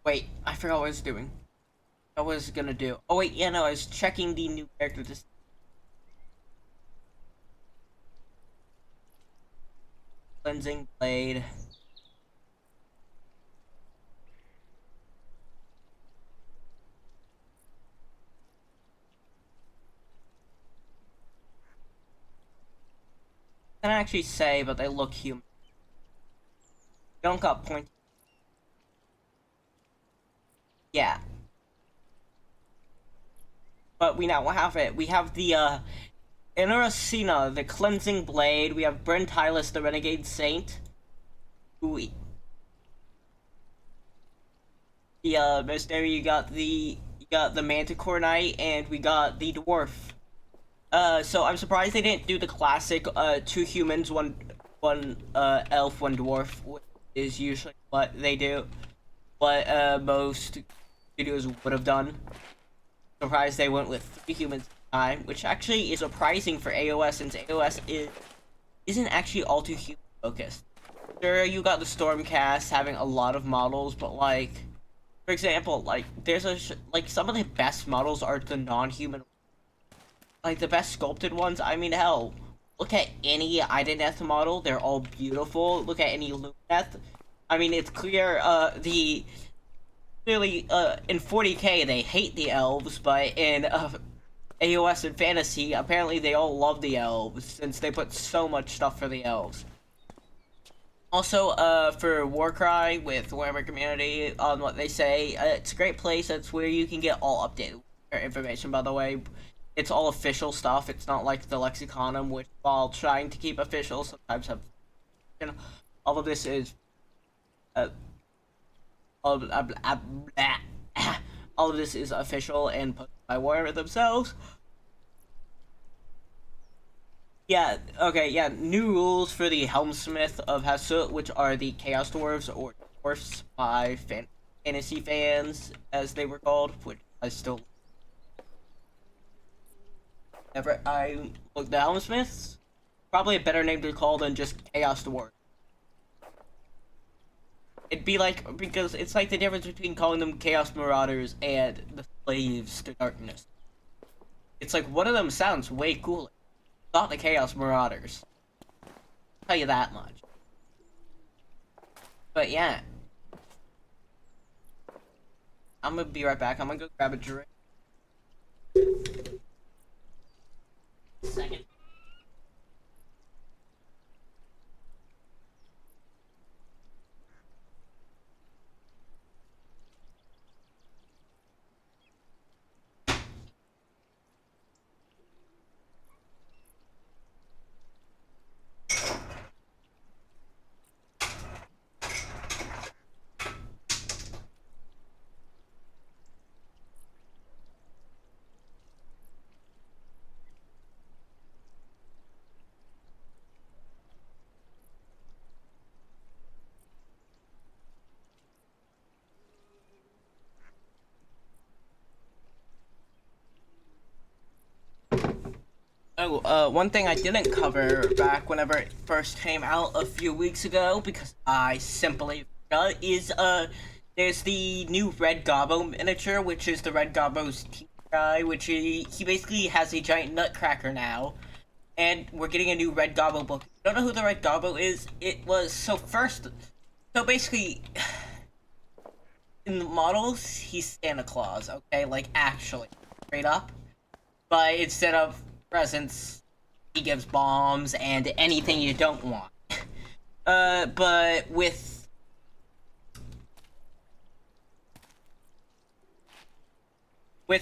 Wait, I forgot what I was doing. I was gonna do. Oh wait, yeah, no, I was checking the new character to. Cleansing Blade. Can't actually say, but they look human. They don't got pointy. Yeah. But we now have it. We have the Inaracina, the Cleansing Blade. We have Bryn Tylus, the Renegade Saint. Ooh. The mercenary, you got the Manticore Knight, and we got the Dwarf. So I'm surprised they didn't do the classic 2 humans, one elf, 1 dwarf, which is usually what they do. What most studios would have done. Surprised they went with 3 humans at the time, which actually is surprising for AOS, since AOS isn't actually all too human focused. Sure, you got the Stormcast having a lot of models, but like, for example, like there's some of the best models are the non-human. Like the best sculpted ones. I mean, hell, look at any Idoneth model; they're all beautiful. Look at any Lumineth. I mean, it's clear. Clearly, in 40k they hate the elves, but in AOS and fantasy, apparently they all love the elves since they put so much stuff for the elves. Also, for Warcry with Warhammer Community, on what they say, it's a great place. It's where you can get all updated information. By the way. It's all official stuff. It's not like the Lexiconum, which, while trying to keep official, sometimes have. You know, all of this is. All of this is official and posted by Warhammer themselves. Yeah. Okay. Yeah. New rules for the Helmsmith of Hassut, which are the Chaos Dwarves or Dwarfs by fantasy fans, as they were called, which I still. The Helmsmiths, probably a better name to call than just Chaos Dwarf. It'd be like, because it's like the difference between calling them Chaos Marauders and the Slaves to Darkness. It's like one of them sounds way cooler. Not the Chaos Marauders. I'll tell you that much. But yeah. I'm gonna be right back. I'm gonna go grab a drink. Second. Oh, one thing I didn't cover back whenever it first came out a few weeks ago, because I simply forgot, is, there's the new Red Gobbo miniature, which is the Red Gobbo's team guy, which he basically has a giant nutcracker now, and we're getting a new Red Gobbo book. If you don't know who the Red Gobbo is? It was, so basically, in the models, he's Santa Claus, okay? Like, actually, straight up. But instead of presents, he gives bombs and anything you don't want. But with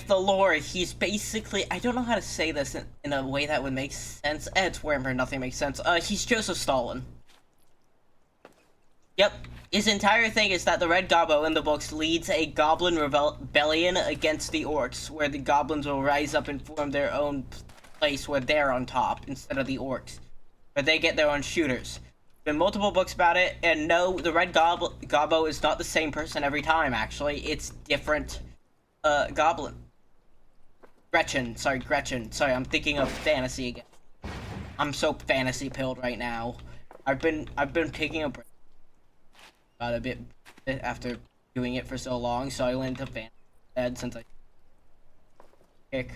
the lore, he's basically, I don't know how to say this in a way that would make sense. It's Warhammer, nothing makes sense. He's Joseph Stalin. Yep. His entire thing is that the Red Gobbo in the books leads a goblin rebellion against the orcs, where the goblins will rise up and form their own place where they're on top instead of the orcs, but they get their own shooters. Been multiple books about it, and no, the Red Gobbo is not the same person every time. Actually, it's different. Goblin. Gretchen. Sorry, I'm thinking of fantasy again. I'm so fantasy pilled right now. I've been taking a break about a bit after doing it for so long, so I went to fantasy since I kick.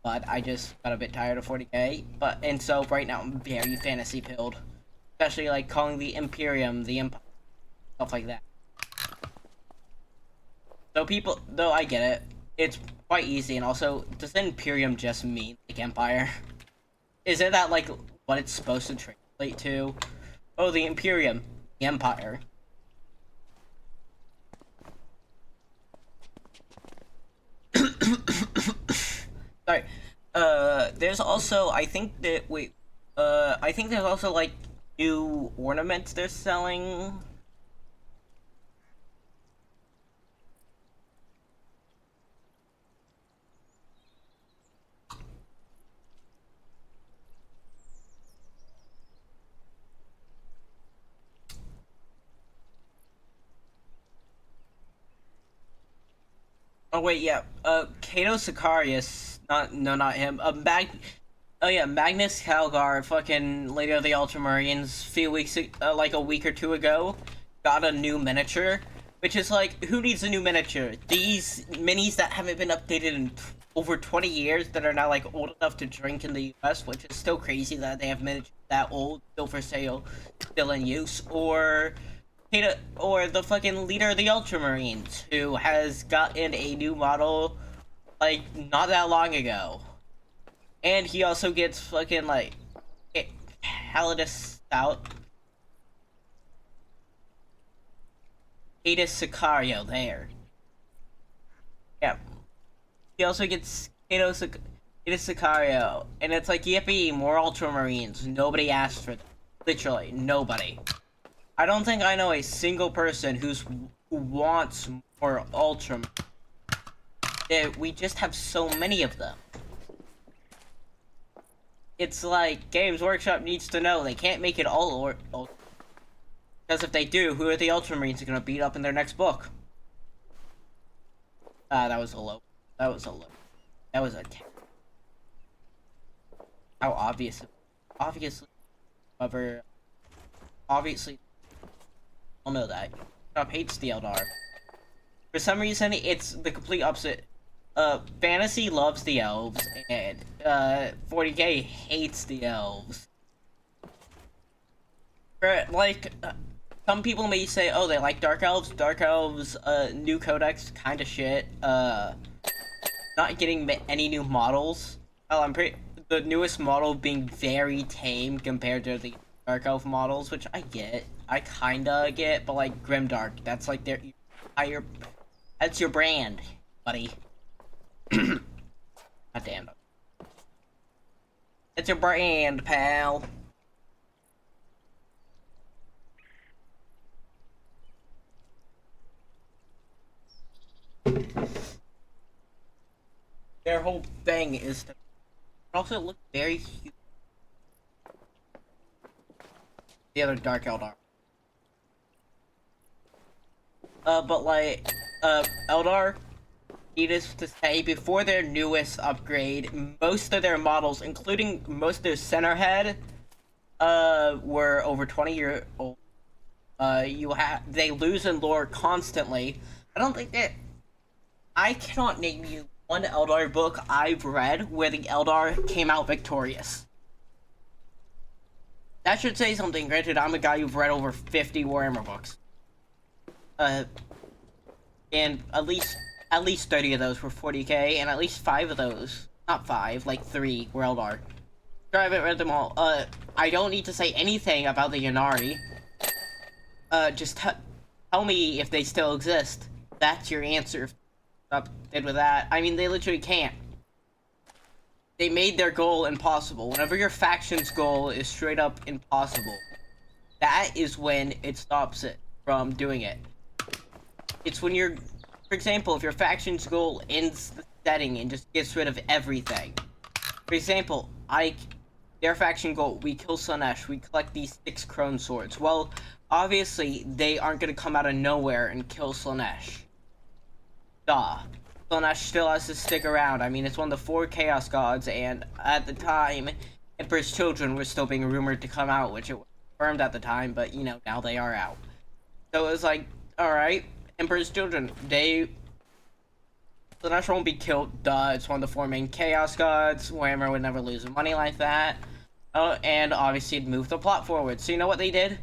But I just got a bit tired of 40k, and so right now I'm very fantasy pilled. especially like calling the Imperium the Empire, stuff like that. So people, though I get it, it's quite easy, and also, does Imperium just mean like Empire? Isn't that like what it's supposed to translate to? Oh, the Imperium, the Empire. Sorry. There's also, I think that, I think there's also, like, new ornaments they're selling. Oh wait, yeah. Cato Sicarius, not him. Oh yeah, Magnus Calgar, fucking Lady of the Ultramarines, like a week or two ago, got a new miniature, which is like, who needs a new miniature? These minis that haven't been updated in over 20 years that are now like old enough to drink in the US, which is still crazy that they have miniatures that old, still for sale, still in use, or the fucking leader of the Ultramarines, who has gotten a new model, like, not that long ago. And he also gets fucking, like, Halidus Stout. Catus Sicario, there. Yeah. He also gets Catus Sicario, and it's like, yippee, more Ultramarines. Nobody asked for them. Literally, nobody. I don't think I know a single person who wants more Ultramarines. We just have so many of them. It's like, Games Workshop needs to know they can't make it all because if they do, who are the Ultramarines gonna beat up in their next book? That was a low. That was a 10. How obvious. Obviously, I'll know that. Trump hates the Eldar. For some reason, it's the complete opposite. Fantasy loves the elves, and 40k hates the elves. Like, some people may say, oh, they like Dark Elves. Dark Elves, new codex, kinda shit. Not getting any new models. Oh, the newest model being very tame compared to the Dark Elf models, which I get. I kinda get, but like, Grimdark, that's like their higher. That's your brand, buddy. God damn it. It's your brand, pal. Their whole thing is to also look very huge. The other Dark Eldar. But like, Eldar, needless to say, before their newest upgrade, most of their models, including most of their center head, were over 20 years old. They lose in lore constantly. I cannot name you one Eldar book I've read where the Eldar came out victorious. That should say something. Granted, I'm a guy who've read over 50 Warhammer books. And at least 30 of those were 40k, and at least 5 of those, not 5, like 3 were Eldar. Sure, I haven't read them all. I don't need to say anything about the Ynnari. Just tell me if they still exist. That's your answer. Stop did with that. I mean, they literally can't. They made their goal impossible. Whenever your faction's goal is straight up impossible, that is when it stops it from doing it. It's when you're, for example, if your faction's goal ends the setting and just gets rid of everything. For example, their faction goal, we kill Slaanesh, we collect these 6 Crone Swords. Well, obviously, they aren't gonna come out of nowhere and kill Slaanesh. Duh. Slaanesh still has to stick around. I mean, it's one of the 4 Chaos Gods, and at the time, Emperor's Children were still being rumored to come out, which it was confirmed at the time, but, you know, now they are out. So it was like, alright, Emperor's Children, Slaanesh won't be killed, duh, it's one of the 4 main Chaos Gods, Warhammer would never lose money like that. Oh, and obviously it moved the plot forward. So you know what they did?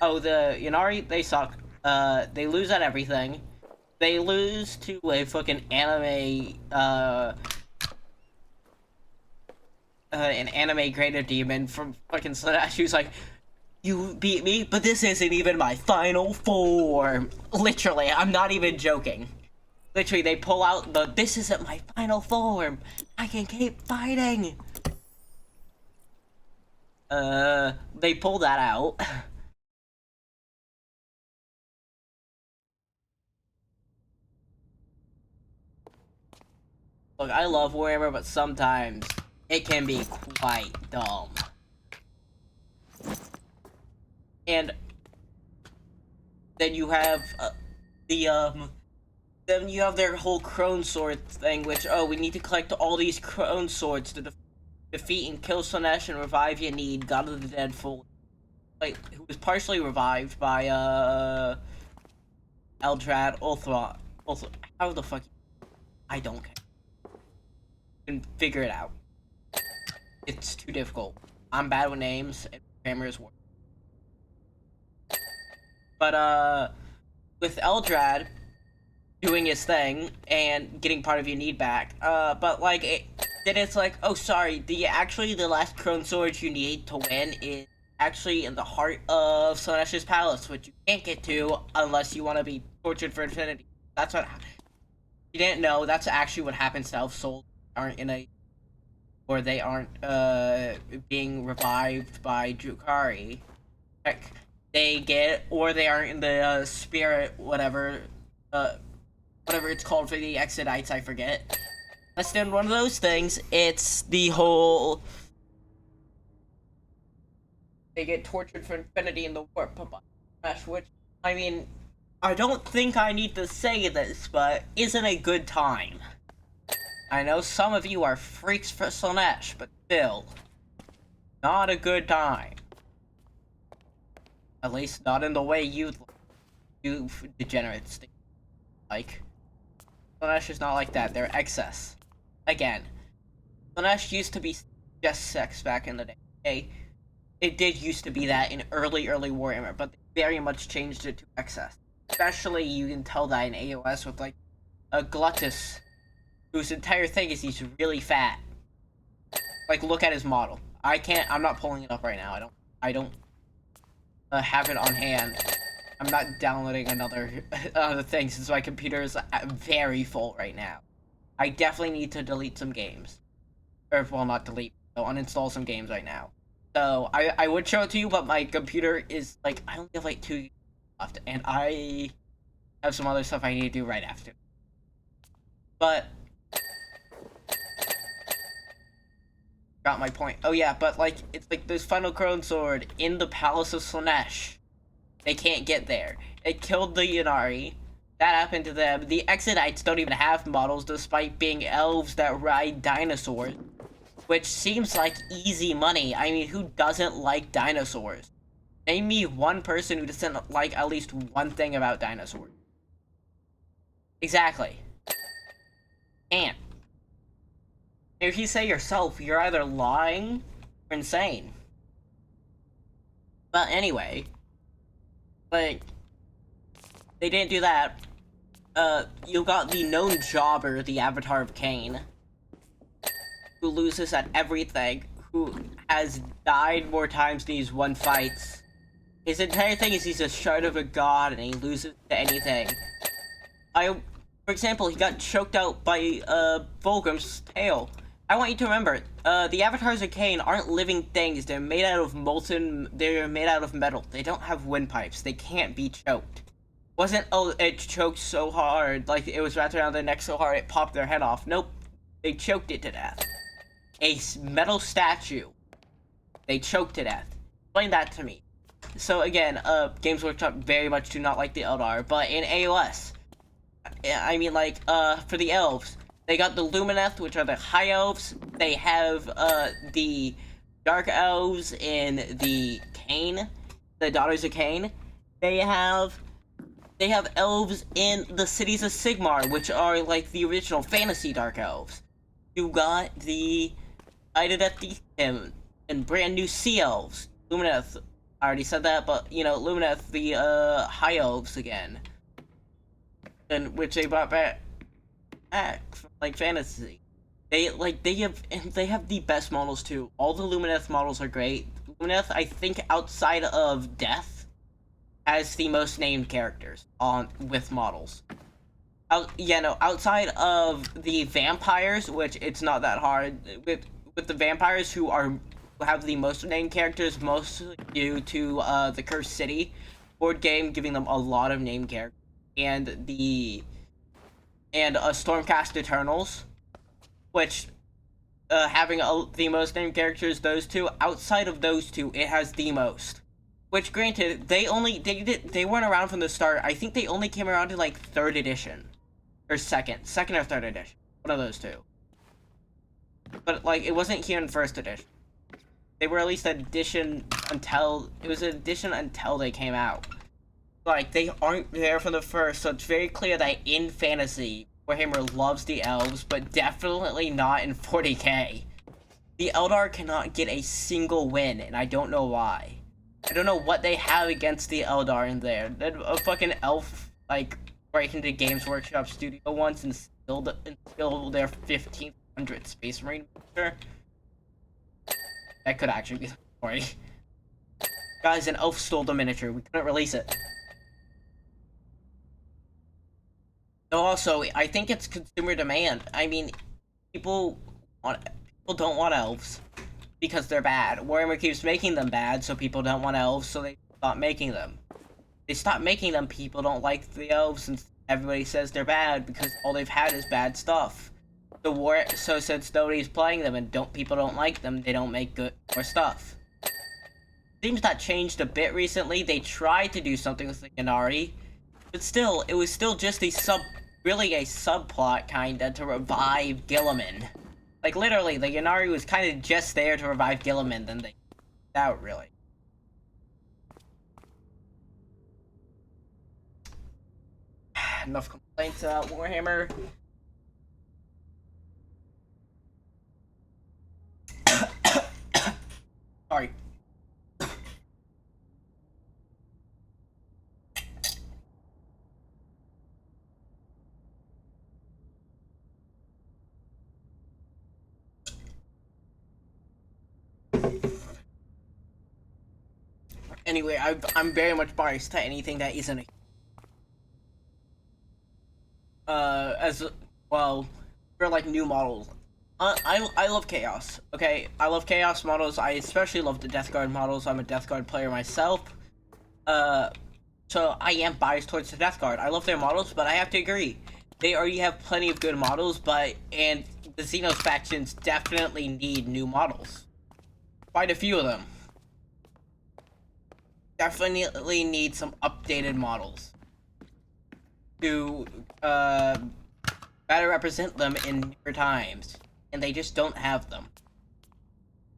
Oh, the Ynnari, they suck. They lose at everything. They lose to a fucking anime, an anime greater demon from fucking Slaanesh who's like, you beat me, but this isn't even my final form. Literally, I'm not even joking. Literally, they pull out the, this isn't my final form. I can keep fighting. They pull that out. Look, I love Warhammer, but sometimes it can be quite dumb. And then you have then you have their whole Crone Sword thing, which, oh, we need to collect all these Crone Swords to defeat and kill Slaanesh and revive Yanid, God of the Dead Full. Like, who was partially revived by, Eldrad Ulthron. How the fuck? I don't care. You can figure it out. It's too difficult. I'm bad with names, and grammar is worse. But, with Eldrad doing his thing and getting part of your need back, but, like, then it's like, oh, sorry, the last Crone Sword you need to win is actually in the heart of Slaanesh's palace, which you can't get to unless you want to be tortured for infinity. That's what, you didn't know, that's actually what happens to Elf Souls aren't in a, or they aren't, being revived by Drukhari. Heck, they get, or they aren't in the, spirit, whatever it's called for the Exodites, I forget. Let's do one of those things. It's the whole, they get tortured for infinity in the warp, which, I mean, I don't think I need to say this, but isn't a good time. I know some of you are freaks for Slaanesh, but still, not a good time. At least not in the way you degenerates think. Like, Slaanesh is not like that. They're excess. Again, Slaanesh used to be just sex back in the day. Okay? It did used to be that in early Warhammer, but they very much changed it to excess. Especially, you can tell that in AOS with, like, a Gluttus, whose entire thing is he's really fat. Like, look at his model. I'm not pulling it up right now. I don't have it on hand. I'm not downloading another thing since my computer is very full right now. I definitely need to delete some games. Or, well, not delete, so uninstall some games right now. So, I would show it to you, but my computer is, like, I only have, like, 2 left, and I have some other stuff I need to do right after. But, got my point. Oh yeah, but, like, it's like this final Crone Sword in the Palace of Slaanesh. They can't get there. It killed the Ynnari. That happened to them. The Exodites don't even have models, despite being elves that ride dinosaurs. Which seems like easy money. I mean, who doesn't like dinosaurs? Name me one person who doesn't like at least one thing about dinosaurs. Exactly. Can't. If you say yourself, you're either lying or insane. But anyway, like, they didn't do that. You got the known jobber, the Avatar of Khaine, who loses at everything, who has died more times than he's won fights. His entire thing is he's a shard of a god and he loses to anything. For example, he got choked out by, Fulgrim's tail. I want you to remember, the Avatars of Khaine aren't living things. They're made out of they're made out of metal. They don't have windpipes. They can't be choked. Wasn't, oh, it choked so hard, like it was wrapped around their neck so hard it popped their head off. Nope. They choked it to death. A metal statue. They choked to death. Explain that to me. So again, Games Workshop very much do not like the Eldar, but in AOS, I mean, like, for the elves, they got the Lumineth, which are the High Elves. They have, the Dark Elves in the Khaine, the Daughters of Khaine. They have elves in the Cities of Sigmar, which are, like, the original fantasy Dark Elves. You got the Idadeth and brand new sea elves. Lumineth, I already said that, but you know, Lumineth, the high elves again, and which they brought back from like fantasy. They have the best models too. All the Lumineth models are great. Lumineth, I think, outside of Death, has the most named characters with models. Outside of the vampires, which it's not that hard with the vampires who have the most named characters, mostly due to the Cursed City board game giving them a lot of named characters, and Stormcast Eternals, which having the most named characters. Those two, outside of those two, it has the most. Which, granted, they weren't around from the start. I think they only came around in like 3rd edition. Or second or 3rd edition. One of those two. But like, it wasn't here in 1st edition. They were at least an edition until they came out. Like, they aren't there from the first, so it's very clear that in fantasy, Warhammer loves the elves, but definitely not in 40k. The Eldar cannot get a single win, and I don't know why. I don't know what they have against the Eldar in there. A fucking elf, like, break into Games Workshop studio once and steal their 1500 Space Marine miniature. That could actually be the story. Guys, an elf stole the miniature. We couldn't release it. Also, I think it's consumer demand. I mean, people don't want elves because they're bad. Warhammer keeps making them bad, so people don't want elves, so they stop making them. They stop making them, people don't like the elves, and everybody says they're bad because all they've had is bad stuff. So since nobody's playing them and people don't like them, they don't make more stuff. Seems that changed a bit recently. They tried to do something with the Ynnari, but still, it was still just really a subplot kinda to revive Guilliman. Like literally, the Ynnari was kinda just there to revive Guilliman, then they out really. Enough complaints about Warhammer. Sorry. Anyway, I'm very much biased to anything that isn't as well for like new models. I love Chaos. Okay, I love Chaos models. I especially love the Death Guard models. I'm a Death Guard player myself. So I am biased towards the Death Guard. I love their models, but I have to agree, they already have plenty of good models. And the Xenos factions definitely need new models. Quite a few of them. Definitely need some updated models to better represent them in newer times, and they just don't have them.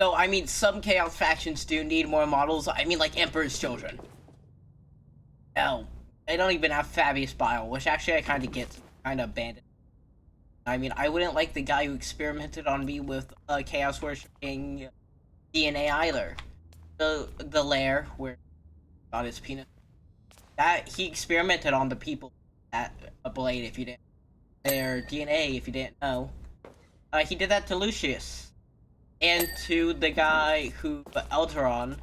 So I mean, some Chaos factions do need more models. I mean, like Emperor's Children. Hell, they don't even have Fabius Bile, which actually I kind of get abandoned. I mean, I wouldn't like the guy who experimented on me with Chaos worshipping DNA either. The lair where got his penis. That he experimented on the people at a blade, if you didn't. Their DNA, if you didn't know. He did that to Lucius. And to the guy who, Eldaron,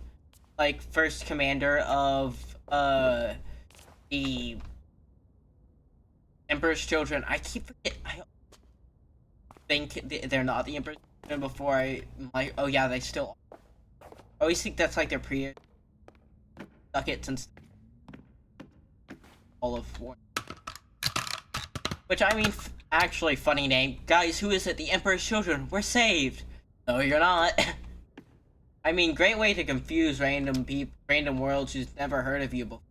like, first commander of, the Emperor's Children. I keep forgetting, I think they're not the Emperor's Children before oh yeah, they still are. I always think that's like their ducats and all of war. Which, I mean, actually, funny name. Guys, who is it? The Emperor's Children. We're saved. No, you're not. I mean, great way to confuse random worlds who's never heard of you before.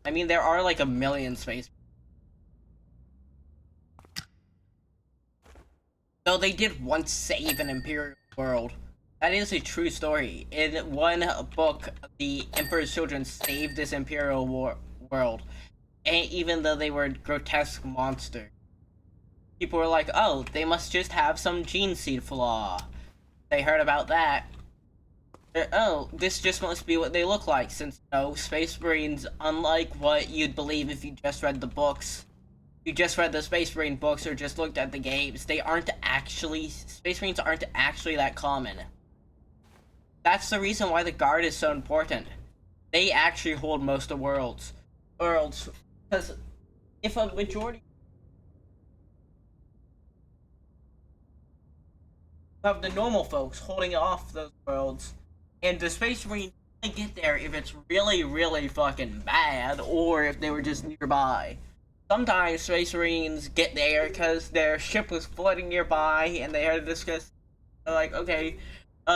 I mean, there are like a million space. Though they did once save an Imperial world. That is a true story. In one book, the Emperor's Children saved this Imperial world. And even though they were grotesque monsters, people were like, oh, they must just have some gene seed flaw. They heard about that. Oh, this just must be what they look like, since, you know, Space Marines, unlike what you'd believe if you just read the books, you just read the Space Marine books or just looked at the games, Space Marines aren't actually that common. That's the reason why the Guard is so important. They actually hold most of worlds. Because if a majority of the normal folks holding off those worlds, and the Space Marines only get there if it's really, really fucking bad, or if they were just nearby. Sometimes Space Marines get there because their ship was floating nearby, and they had to discuss, like, okay,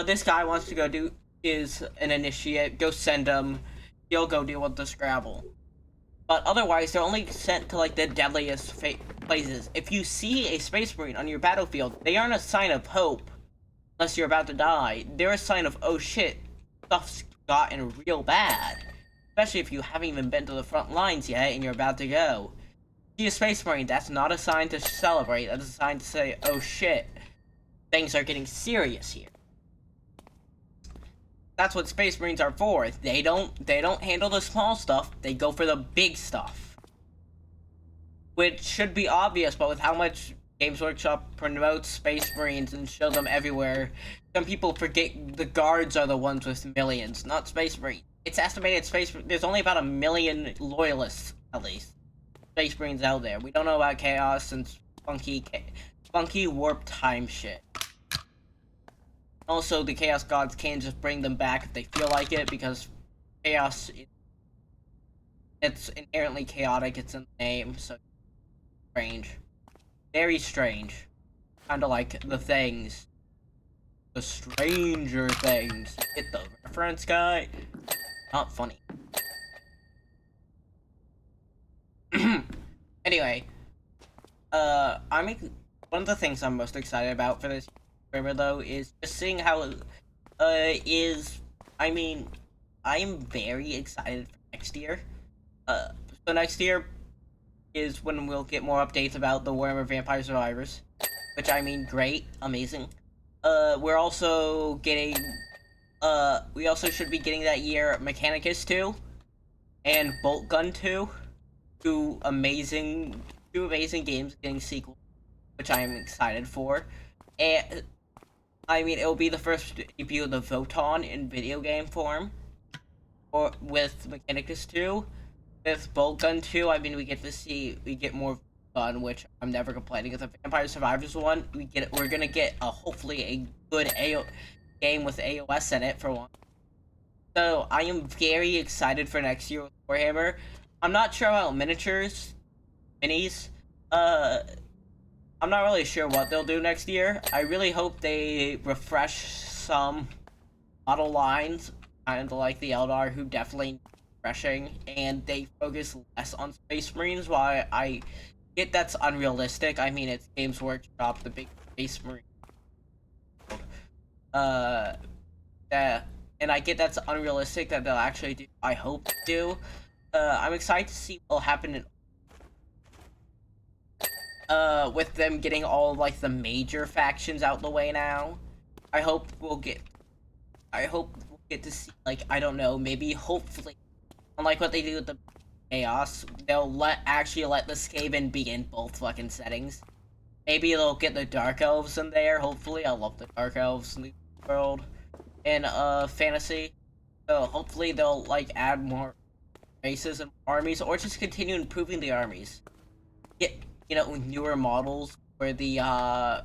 this guy wants to is an initiate, go send him, he'll go deal with the Scrabble. But otherwise, they're only sent to, like, the deadliest places. If you see a Space Marine on your battlefield, they aren't a sign of hope, unless you're about to die. They're a sign of, oh shit, stuff's gotten real bad. Especially if you haven't even been to the front lines yet, and you're about to go. See a Space Marine, that's not a sign to celebrate, that's a sign to say, oh shit, things are getting serious here. That's what Space Marines are for. They don't handle the small stuff, they go for the big stuff. Which should be obvious, but with how much Games Workshop promotes Space Marines and shows them everywhere, some people forget the Guards are the ones with millions, not Space Marines. It's estimated there's only about 1 million loyalists, at least, Space Marines out there. We don't know about Chaos and funky warp time shit. Also, the Chaos Gods can just bring them back if they feel like it, because Chaos, it's inherently chaotic, it's in the name, so strange. Very strange. Kinda like the Things. The Stranger Things. Hit the reference, guy. Not funny. Anyway, one of the things I'm most excited about for this Warhammer, though, is just seeing how I'm very excited for next year. So next year is when we'll get more updates about the Warhammer Vampire Survivors, which great, amazing. We're also getting, we also should be getting that year Mechanicus 2 and Bolt Gun 2. Two amazing games getting sequels, which I am excited for. And it'll be the first debut of the Voton in video game form, or with Mechanicus 2. With Bolt Gun 2, we get more fun, which I'm never complaining. With the Vampire Survivors one, we're gonna get hopefully a good game with AOS in it for one. So I am very excited for next year with Warhammer. I'm not sure about minis. I'm not really sure what they'll do next year. I really hope they refresh some model lines, kind of like the Eldar, who definitely need refreshing, and they focus less on Space Marines. While I get that's unrealistic. It's Games Workshop, the big Space Marine. And I get that's unrealistic that they'll actually do. I hope they do. I'm excited to see what will happen with them getting all, like, the major factions out the way now. I hope we'll get to see, like, I don't know, maybe, hopefully, unlike what they do with the Chaos, they'll actually let the Skaven be in both fucking settings. Maybe they'll get the Dark Elves in there, hopefully. I love the Dark Elves in the world. In, fantasy. So, hopefully they'll, like, add more races and armies, or just continue improving the armies. Get, newer models for the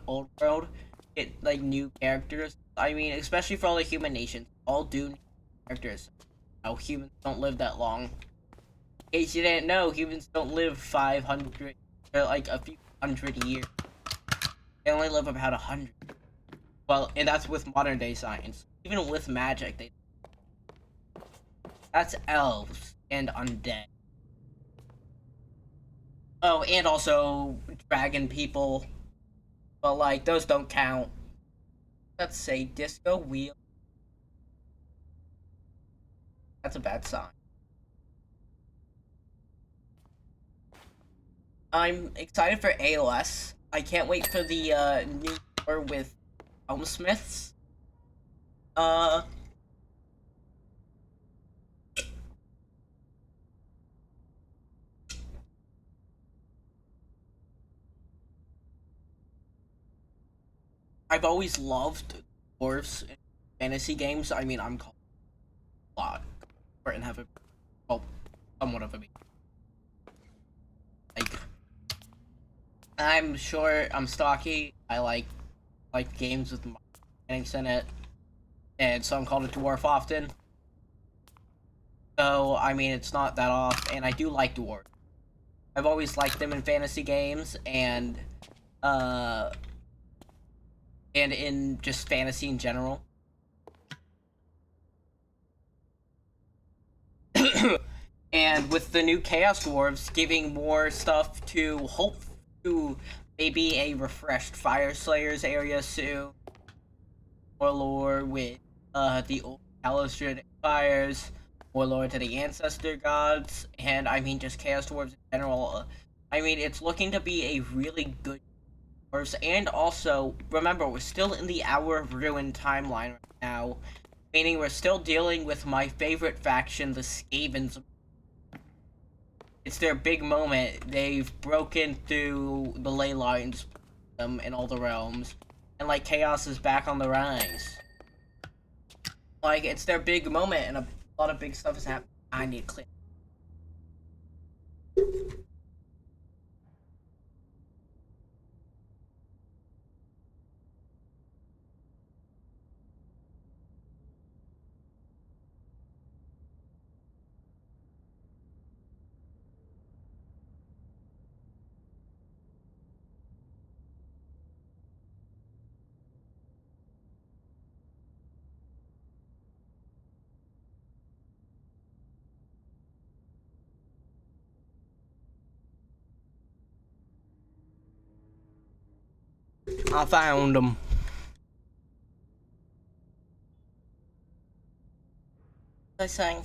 old world. Get, like, new characters. Especially for all the human nations. All do new characters. Humans don't live that long. In case you didn't know, humans don't live 500, or like a few hundred years. They only live about 100. Well, and that's with modern day science. Even with magic, that's elves and undead. Oh, and also dragon people. But, like, those don't count. Let's say disco wheel. That's a bad sign. I'm excited for AOS. I can't wait for the new war with Helmsmiths. I've always loved dwarves in fantasy games. I mean, I'm called a lot and have a well, somewhat of a like. I'm sure I'm stocky. I like games with mechanics in it, and so I'm called a dwarf often. So I mean, it's not that off, and I do like dwarves. I've always liked them in fantasy games, and in just fantasy in general. And with the new Chaos Dwarves giving more stuff to hope to maybe a refreshed Fire Slayers area soon, more lore with the old Calistrid Fires, more lore to the Ancestor Gods, and I mean just Chaos Dwarves in general. I mean, it's looking to be a really good dwarves, and also, remember, we're still in the Hour of Ruin timeline right now, meaning we're still dealing with my favorite faction, the Skavens. It's their big moment. They've broken through the ley lines in all the realms, and like chaos is back on the rise. Like, it's their big moment, and a lot of big stuff is happening. I need to clear. I found them. What was I saying?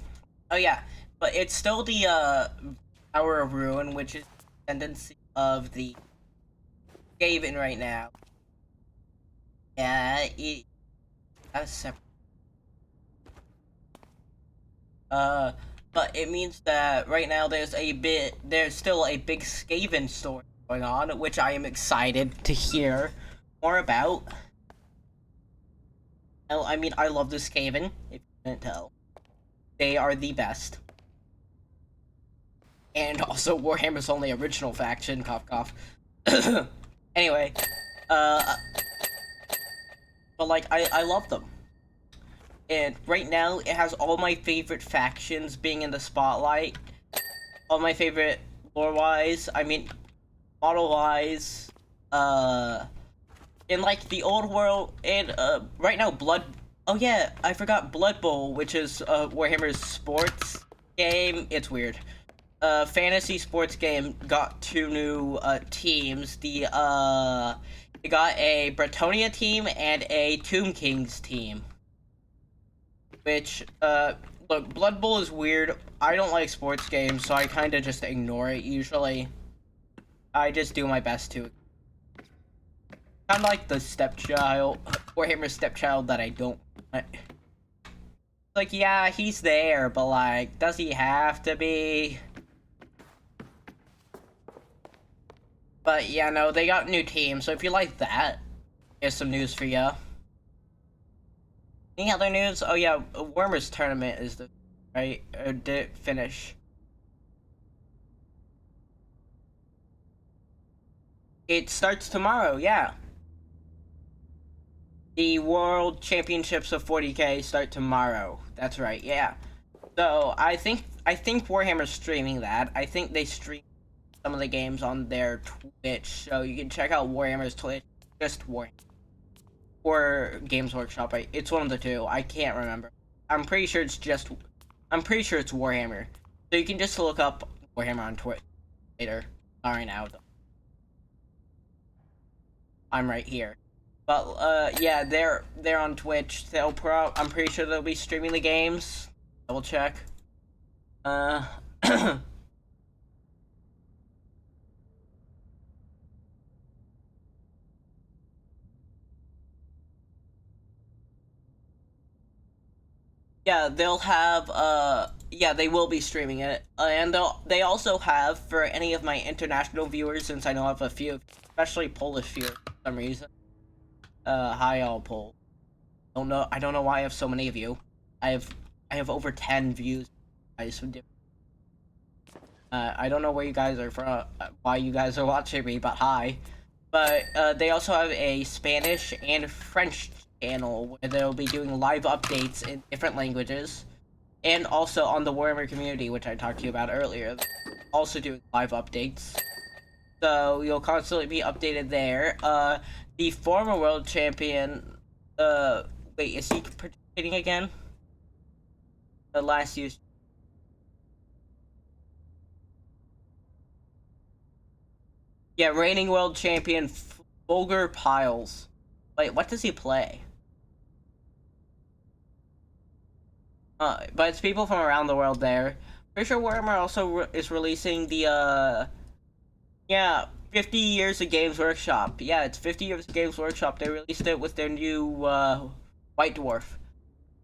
Oh yeah, but it's still the Hour of Ruin, which is the tendency of the Skaven right now. Yeah, that's separate. But it means that right now there's still a big Skaven story going on, which I am excited to hear more about. I mean, I love the Skaven, if you couldn't tell. They are the best. And also, Warhammer's only original faction, cough cough. Anyway, but like, I love them. And right now, it has all my favorite factions being in the spotlight. All my favorite lore-wise, I mean, model-wise, in like the old world, and right now, oh yeah, I forgot Blood Bowl, which is Warhammer's sports game. It's weird. Fantasy sports game got 2 new teams. It got a Bretonia team and a Tomb Kings team. Which, look, Blood Bowl is weird. I don't like sports games, so I kind of just ignore it usually. I just do my best to. Kind of like the stepchild, Warhammer stepchild that I don't want. Like, yeah, he's there, but like, does he have to be? But yeah, no, they got new teams, so if you like that, here's some news for ya. Any other news? Oh yeah, Wormers tournament is right? Or did it finish? It starts tomorrow, yeah. The World Championships of 40K start tomorrow. That's right, yeah. So I think Warhammer's streaming that. I think they stream some of the games on their Twitch, so you can check out Warhammer's Twitch. Just Warhammer. Or Games Workshop. It's one of the two. I can't remember. I'm pretty sure it's Warhammer. So you can just look up Warhammer on Twitch later. Not right now, though. I'm right here. But yeah, they're on Twitch. I'm pretty sure they'll be streaming the games. Double check. Yeah, they'll have, yeah, they will be streaming it. And they also have, for any of my international viewers, since I know I have a few, especially Polish viewers for some reason, Hi all poll. I don't know why I have so many of you. I have over 10 views. I don't know where you guys are from, why you guys are watching me, but hi. But they also have a Spanish and French channel where they'll be doing live updates in different languages. And also on the Warhammer community, which I talked to you about earlier, also doing live updates. So you'll constantly be updated there. The former world champion, wait, is he participating again? The last use. Yeah, reigning world champion Volger Piles. Wait, what does he play? But it's people from around the world there. Pretty sure Warhammer also is releasing the, yeah, 50 Years of Games Workshop. Yeah, it's 50 Years of Games Workshop. They released it with their new, White Dwarf.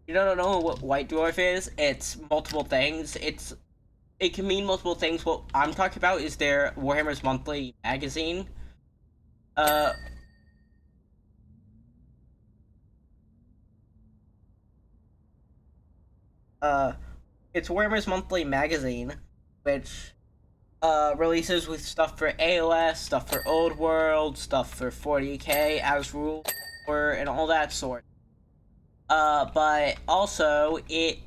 You don't know what White Dwarf is? It's multiple things. It can mean multiple things. What I'm talking about is their Warhammer's Monthly magazine. It's Warhammer's Monthly magazine, which releases with stuff for AOS, stuff for Old World, stuff for 40k, as rule, and all that sort. But also it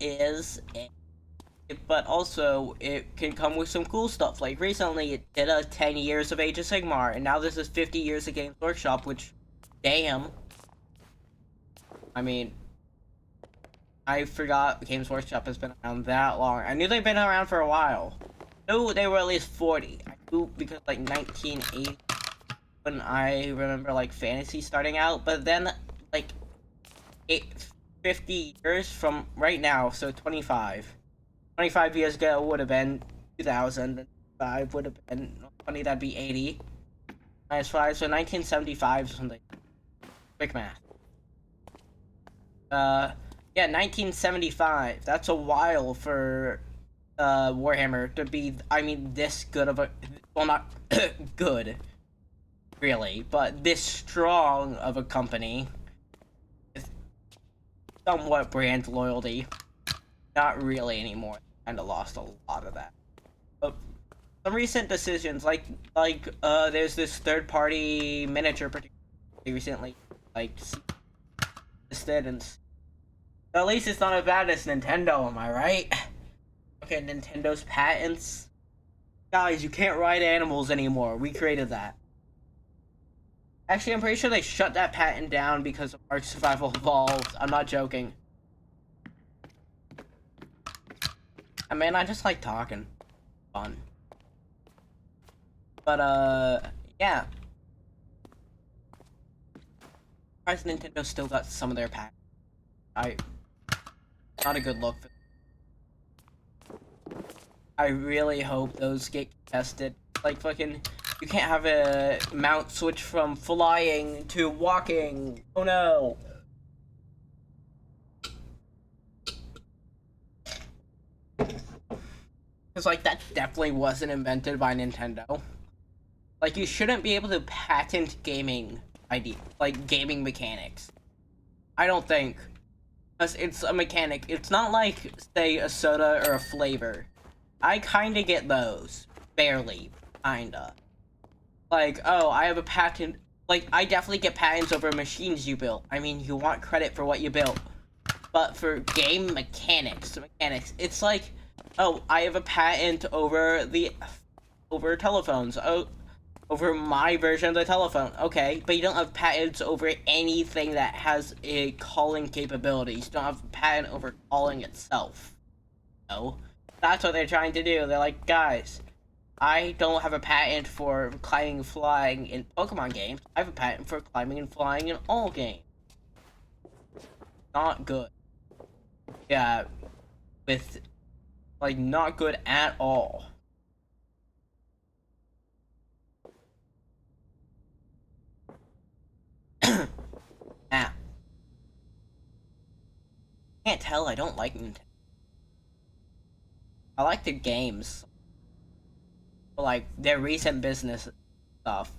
can come with some cool stuff. Like recently it did a 10 years of Age of Sigmar, and now this is 50 years of Games Workshop, which, damn. I mean, I forgot Games Workshop has been around that long. I knew they've been around for a while. I knew they were at least 40. I knew because like 1980 when I remember like fantasy starting out, but then like 50 years from right now, so 25 years ago would have been 2000, and 5 would have been 20, that'd be 80 minus 5, so 1975 or something. Quick math. Yeah, 1975. That's a while for Warhammer to be, I mean, this good of a, well, not good, really, but this strong of a company with somewhat brand loyalty. Not really anymore. Kind of lost a lot of that. But some recent decisions, like there's this third-party miniature recently, like, listed, and at least it's not as bad as Nintendo, am I right? Okay, Nintendo's patents. Guys, you can't ride animals anymore. We created that. Actually, I'm pretty sure they shut that patent down because of Ark Survival Evolved. I'm not joking. I mean, I just like talking. Fun. But, yeah. Surprised Nintendo still got some of their patents. Not a good look. I really hope those get tested. Like, fucking, you can't have a mount switch from flying to walking. Oh no. Because, like, that definitely wasn't invented by Nintendo. Like, you shouldn't be able to patent gaming gaming mechanics. I don't think. Because it's a mechanic. It's not like, say, a soda or a flavor. I kinda get those. Barely. Kinda. Like, oh, I have a patent. Like, I definitely get patents over machines you built. I mean, you want credit for what you built. But for game mechanics, it's like, oh, I have a patent over telephones. Oh, over my version of the telephone. Okay, but you don't have patents over anything that has a calling capabilities. You don't have a patent over calling itself. No. That's what they're trying to do. They're like, guys, I don't have a patent for climbing and flying in Pokemon games. I have a patent for climbing and flying in all games. Not good. Yeah, with, like, not good at all. Ah. Can't tell I don't like Nintendo. I like their games. But, like, their recent business stuff.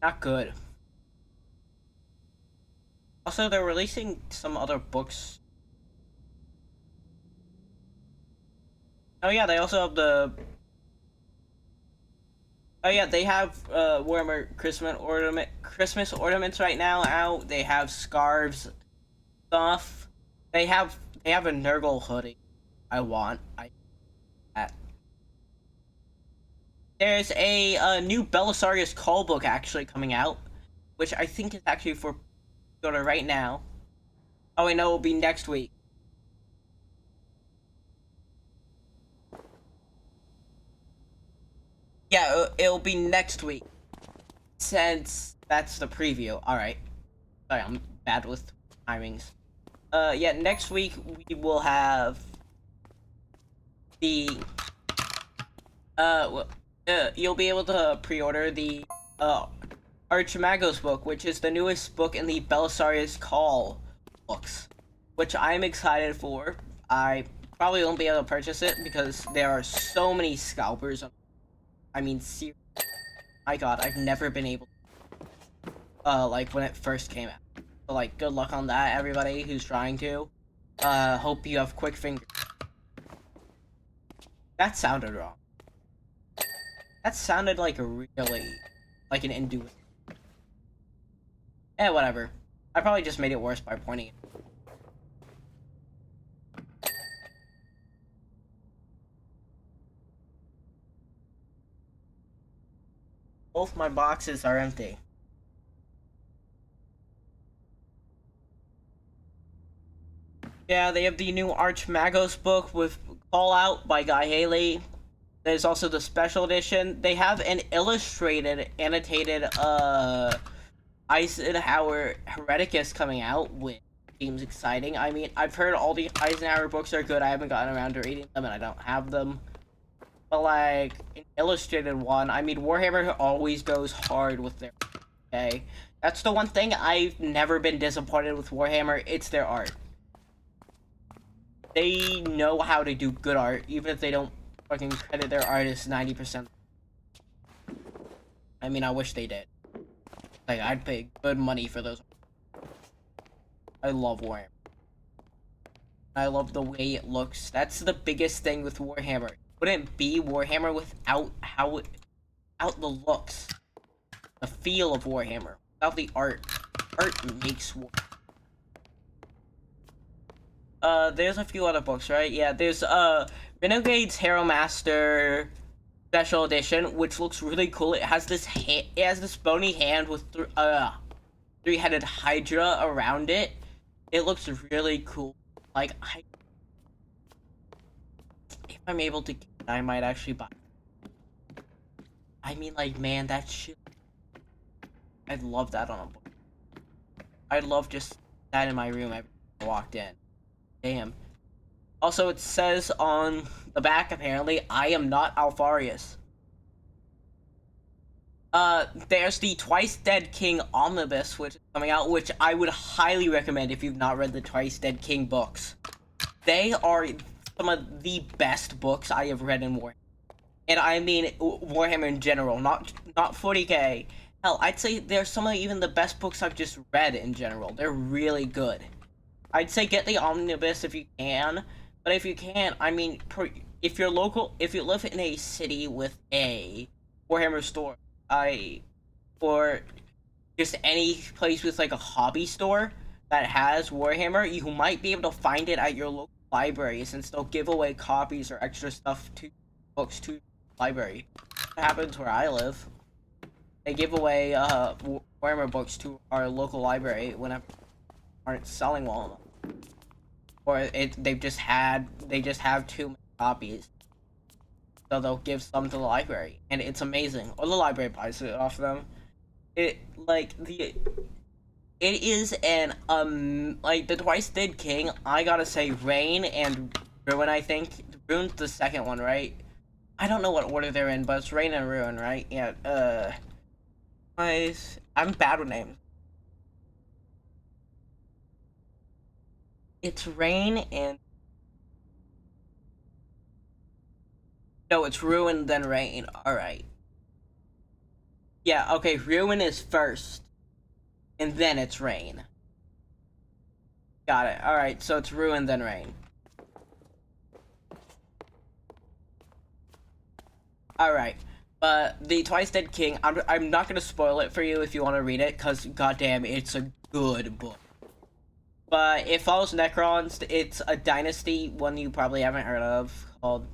Not good. Also, they're releasing some other books. Oh yeah, they also have the... Oh yeah, they have Warhammer Christmas ornaments right now out. They have scarves, stuff. They have a Nurgle hoodie. I want. There's a new Belisarius Call book actually coming out, which I think is actually for order right now. Oh wait, no, it'll be next week. Yeah, it'll be next week. Since that's the preview. Alright. Sorry, I'm bad with timings. Yeah, next week we will have the... you'll be able to pre-order the, Archimagos book, which is the newest book in the Belisarius Call books, which I'm excited for. I probably won't be able to purchase it because there are so many scalpers. I mean, seriously. My god, I've never been able to, like, when it first came out. So, like, good luck on that, everybody who's trying to. Hope you have quick fingers. That sounded wrong. That sounded like a really, like an Hindu. Eh, whatever. I probably just made it worse by pointing it. Both my boxes are empty. Yeah, they have the new Archimagos book with Call Out by Guy Haley. There's also the special edition. They have an illustrated, annotated, Eisenhower Hereticus coming out, which seems exciting. I mean, I've heard all the Eisenhower books are good. I haven't gotten around to reading them, and I don't have them. But, like, an illustrated one, I mean, Warhammer always goes hard with their... Okay? That's the one thing I've never been disappointed with Warhammer. It's their art. They know how to do good art, even if they don't fucking credit their artists 90%. I mean, I wish they did. Like, I'd pay good money for those. I love Warhammer. I love the way it looks. That's the biggest thing with Warhammer. It wouldn't be Warhammer without without the looks. The feel of Warhammer. Without the art. Art makes Warhammer. There's a few other books, right? Yeah, there's, Renegade's Hero Master Special Edition, which looks really cool. It has this bony hand with three-headed Hydra around it. It looks really cool. Like, if I'm able to get it, I might actually buy it. I mean, like, man, that shit. I'd love that on a book. I'd love just that in my room every time I walked in. Damn. Also, it says on the back, apparently, I am not Alfarius. There's the Twice Dead King Omnibus, which is coming out, which I would highly recommend if you've not read the Twice Dead King books. They are some of the best books I have read in Warhammer. And I mean Warhammer in general, not 40k. Hell, I'd say they're some of even the best books I've just read in general. They're really good. I'd say get the Omnibus if you can, but if you can't, I mean, if you live in a city with a Warhammer store, or just any place with like a hobby store that has Warhammer, you might be able to find it at your local library since they'll give away copies or extra stuff to books to the library. That happens where I live. They give away Warhammer books to our local library whenever aren't selling well enough. Or they just have too many copies. So they'll give some to the library. And it's amazing. Or the library buys it off them. It is an like the Twice Dead King, I gotta say Reign and Ruin, I think. Ruin's the second one, right? I don't know what order they're in, but it's Reign and Ruin, right? Yeah, I'm bad with names. It's Reign and... No, it's Ruin, then Reign. Alright. Yeah, okay, Ruin is first. And then it's Reign. Got it. Alright, so it's Ruin then Rain. Alright. The Twice Dead King, I'm not gonna spoil it for you if you want to read it, because goddamn, it's a good book. But it follows Necrons. It's a dynasty, one you probably haven't heard of, called...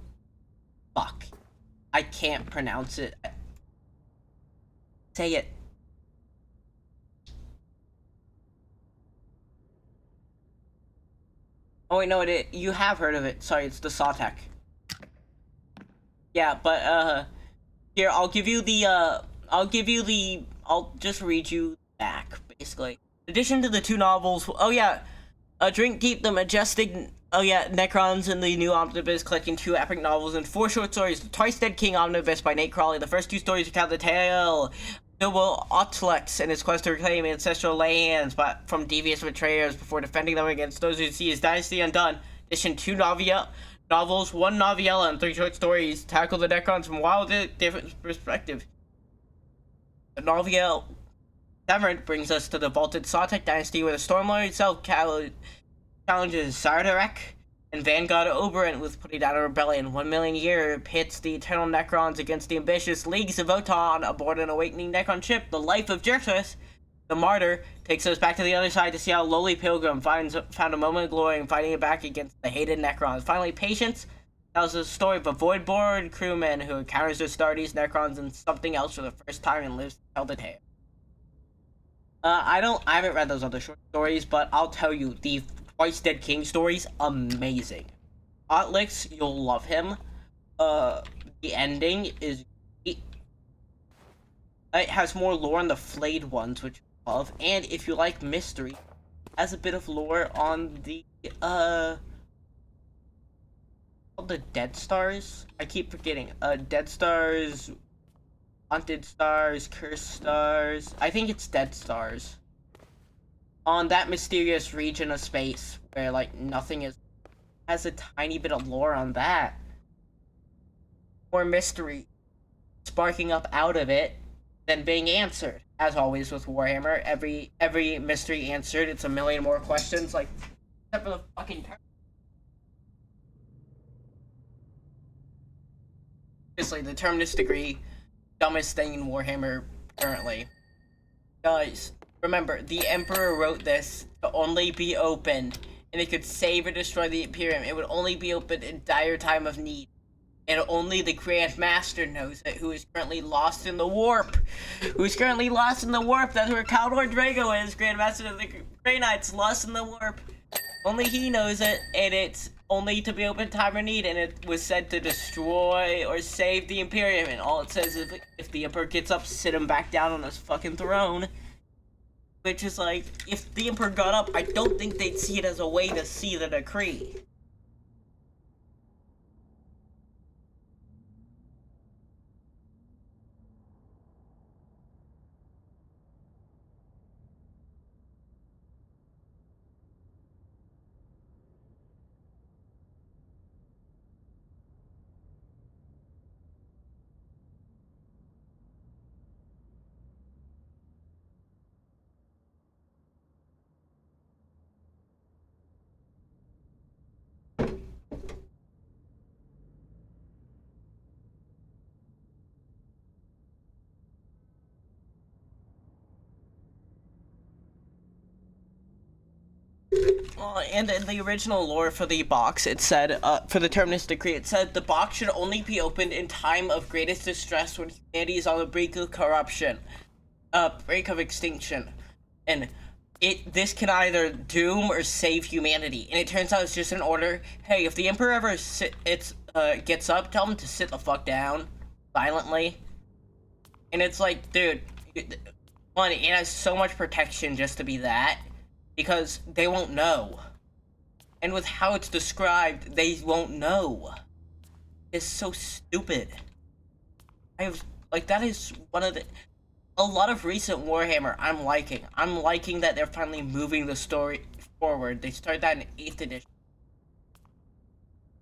Fuck. I can't pronounce it. Say it. Oh wait, no, you have heard of it. Sorry, it's the Sawtek. Yeah, but, here, I'll just read you back, basically. In addition to the 2 novels, oh yeah, Drink Deep, the majestic, oh yeah, Necrons in the new omnibus, collecting 2 epic novels and 4 short stories. The Twice Dead King omnibus by Nate Crawley. The first 2 stories recount the tale of noble Otlex and his quest to reclaim ancestral lands but from devious betrayers before defending them against those who see his dynasty undone. Addition 2 novels, 1 novella, and 3 short stories tackle the Necrons from wildly different perspectives. The novella Severed brings us to the vaulted Sawtek dynasty, where the Stormlord itself challenges Sardarek and Vanguard Oberyn with putting down a rebellion. 1 million year pits the eternal Necrons against the ambitious leagues of Votan aboard an awakening Necron ship. The life of Jertus, the martyr, takes us back to the other side to see how lowly Pilgrim found a moment of glory in fighting it back against the hated Necrons. Finally, Patience tells the story of a Voidborn crewman who encounters the Astartes, Necrons, and something else for the first time and lives to tell the tale. I haven't read those other short stories, but I'll tell you, the Twice Dead King story's amazing. Otlex, you'll love him. The ending is... It has more lore on the flayed ones, which I love, and if you like mystery, has a bit of lore on the, called the Dead Stars? I keep forgetting. Dead Stars... Haunted Stars, Cursed Stars, I think it's Dead Stars. On that mysterious region of space where, like, nothing is... has a tiny bit of lore on that. More mystery sparking up out of it than being answered. As always with Warhammer, every mystery answered, it's a million more questions, like, except for the fucking... Seriously, the Terminus degree... dumbest thing in Warhammer currently. Guys, remember, the Emperor wrote this to only be opened, and it could save or destroy the Imperium. It would only be opened in dire time of need. And only the Grand Master knows it, who is currently lost in the warp. Who's currently lost in the warp. That's where Caldor Drago is, Grand Master of the Grey Knights, lost in the warp. Only he knows it, and it's only to be open time or need, and it was said to destroy or save the Imperium, and all it says is if the Emperor gets up, sit him back down on his fucking throne. Which is like, if the Emperor got up, I don't think they'd see it as a way to see the decree. And in the original lore for the box, it said, for the Terminus Decree, it said the box should only be opened in time of greatest distress when humanity is on the brink of corruption, brink of extinction. And this can either doom or save humanity. And it turns out it's just an order. Hey, if the Emperor ever gets up, tell him to sit the fuck down, violently. And it's like, dude, one, it has so much protection just to be that. Because they won't know. And with how it's described, they won't know. It's so stupid. That is one of the... A lot of recent Warhammer I'm liking. I'm liking that they're finally moving the story forward. They started that in 8th edition.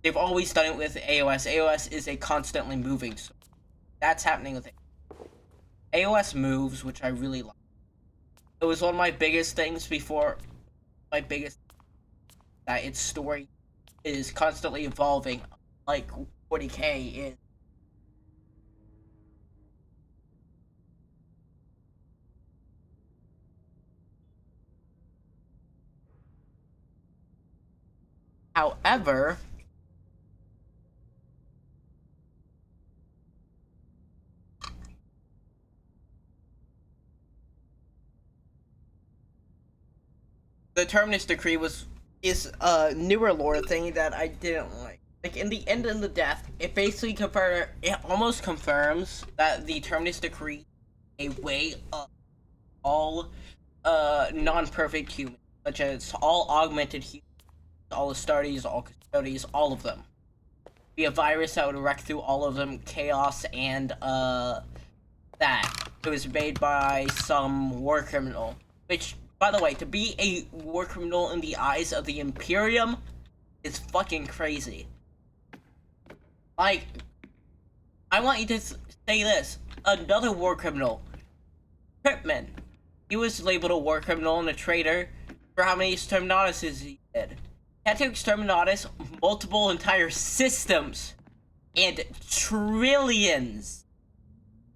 They've always done it with AOS. AOS is a constantly moving story. That's happening with it. AOS moves, which I really like. It was one of my biggest things before... My biggest that its story is constantly evolving, like 40K is. However, the Terminus Decree is a newer lore thing that I didn't like. Like in the End and the Death, it basically almost confirms that the Terminus Decree is a way of all non-perfect humans, such as all augmented humans, all Astartes, all Custodes, all of them. Be a virus that would wreck through all of them, chaos, and that. It was made by some war criminal. Which, by the way, to be a war criminal in the eyes of the Imperium is fucking crazy. Like, I want you to say this. Another war criminal, Tripman. He was labeled a war criminal and a traitor for how many Exterminatuses he did. He had to exterminatus multiple entire systems and trillions,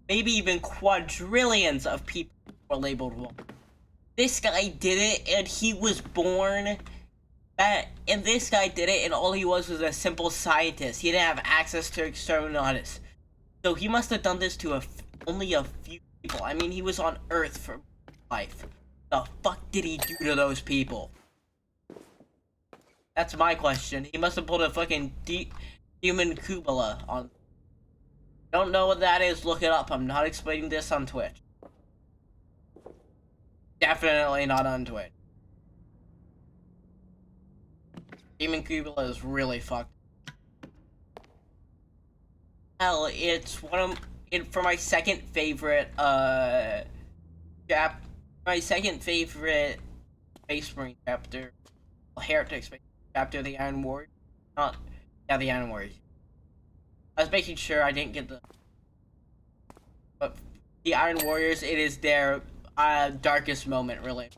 maybe even quadrillions of people were labeled war. This guy did it, and he was born and this guy did it, and all he was a simple scientist. He didn't have access to Exterminatus. So he must have done this to only a few people. I mean, he was on Earth for life. The fuck did he do to those people? That's my question. He must have pulled a fucking human Kubala on. Don't know what that is, look it up. I'm not explaining this on Twitch. Definitely not on Twitch. Demon Kubala is really fucked. Hell, it's for my second favorite, my second favorite Space Marine chapter, Heretics chapter, the Iron Warriors. The Iron Warriors. I was making sure I didn't get but the Iron Warriors, it is their darkest moment, really,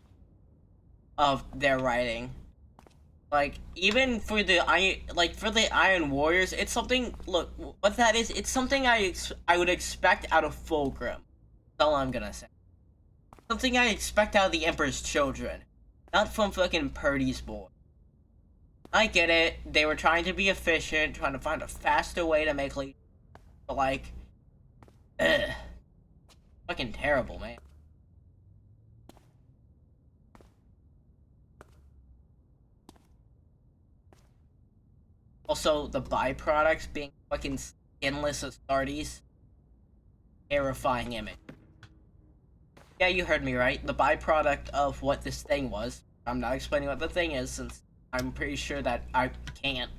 of their writing. Like, even for the Iron Warriors, it's something. Look, what that is, it's something I would expect out of Fulgrim. That's all I'm gonna say. Something I expect out of the Emperor's Children, not from fucking Purdy's boy. I get it. They were trying to be efficient, trying to find a faster way to make like, fucking terrible, man. Also, the byproducts being fucking skinless Astartes. Terrifying image. Yeah, you heard me right. The byproduct of what this thing was. I'm not explaining what the thing is, since I'm pretty sure that I can't.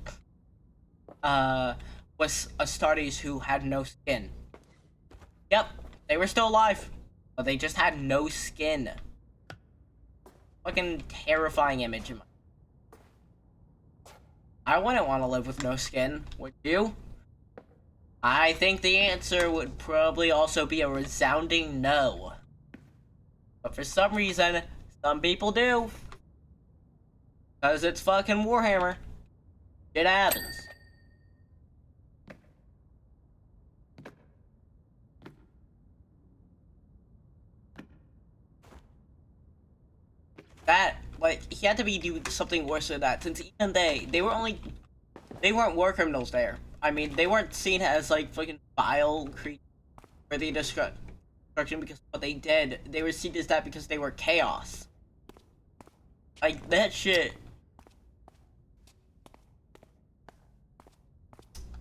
Was Astartes who had no skin. Yep, they were still alive, but they just had no skin. Fucking terrifying image in my. I wouldn't want to live with no skin, would you? I think the answer would probably also be a resounding no. But for some reason, some people do. Because it's fucking Warhammer. It happens. That, like, he had to be doing something worse than that, since even they weren't war criminals there. I mean, they weren't seen as, like, fucking vile creatures for the destruction because of what they did. They were seen as that because they were chaos. Like, that shit.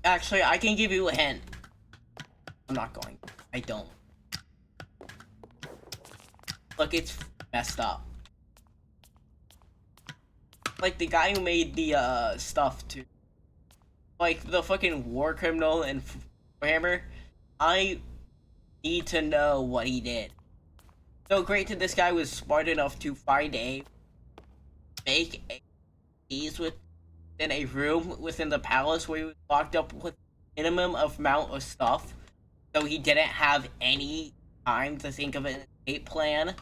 Actually, I can give you a hint. I'm not going. I don't. Look, it's messed up. Like, the guy who made the, stuff, too. Like, the fucking war criminal and Warhammer, I need to know what he did. So great that this guy was smart enough to find make a keys within a room within the palace where he was locked up with minimum amount of stuff. So he didn't have any time to think of an escape plan,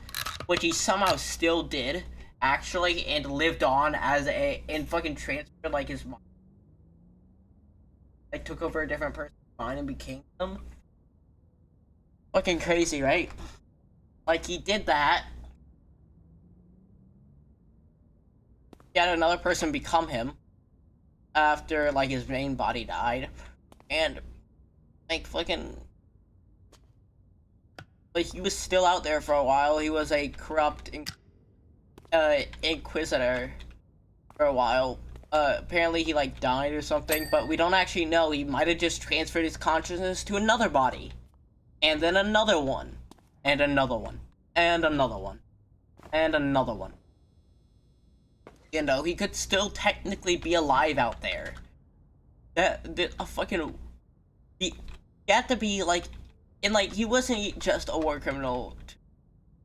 which he somehow still did actually, and lived on as and fucking transferred like his mind. Like took over a different person's mind and became them. Fucking crazy, right? Like he did that. He had another person become him after like his main body died, and like fucking like he was still out there for a while. He was a corrupt inquisitor for a while. Apparently he like died or something, but we don't actually know. He might have just transferred his consciousness to another body, and then another one, and another one, and another one, and another one. You know, he could still technically be alive out there. He had to be like, and like he wasn't just a war criminal to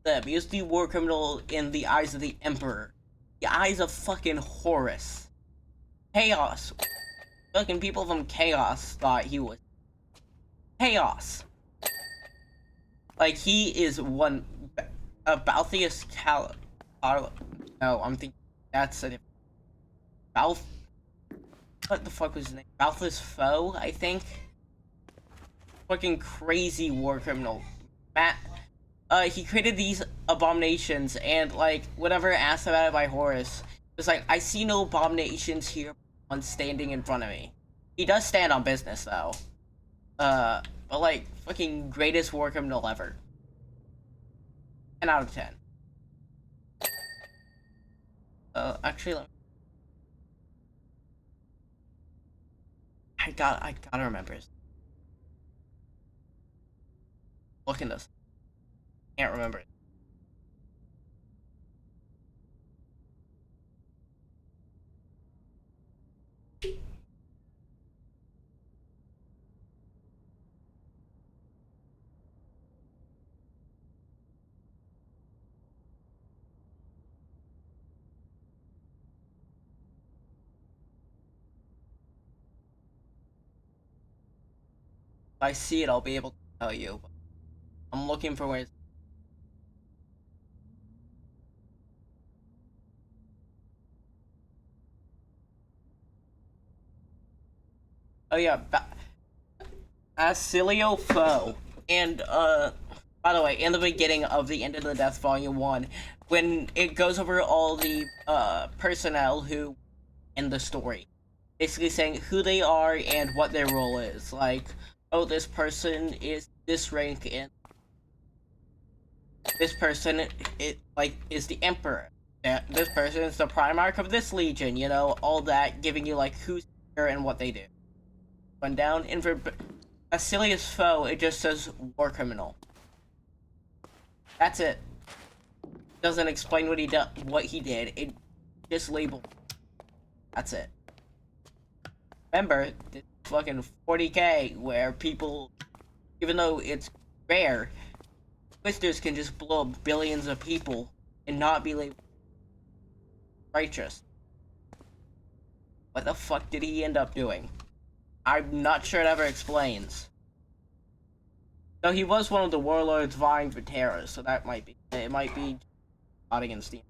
them. He was the war criminal in the eyes of the Emperor, the eyes of fucking Horus. Chaos. Fucking people from Chaos thought he was Chaos. Like he is one. Balthius Cal. No, I'm thinking that's a different. What the fuck was his name? Balthus Foe, I think. Fucking crazy war criminal. He created these abominations, and like whatever asked about it by Horus, it's like, I see no abominations here on standing in front of me. He does stand on business though. But like fucking greatest war criminal ever. 10 out of 10. Actually, I gotta remember his. Look in this. Can't remember it. If I see it, I'll be able to tell you. I'm looking for where. Oh yeah, Acilio Foe. And by the way, in the beginning of the End of the Death Volume 1, when it goes over all the personnel who in the story, basically saying who they are and what their role is. Like, oh, this person is this rank, and this person is the Emperor. This person is the Primarch of this legion. You know, all that, giving you like who's here and what they do. Run down, and for Acilius Foe, it just says war criminal. That's it. Doesn't explain what he did. It just labeled. That's it. Remember, this fucking 40k where people, even though it's rare, Twisters can just blow up billions of people and not be labeled righteous. What the fuck did he end up doing? I'm not sure it ever explains. No, he was one of the warlords vying for Terra, so that might be. It might be not against the.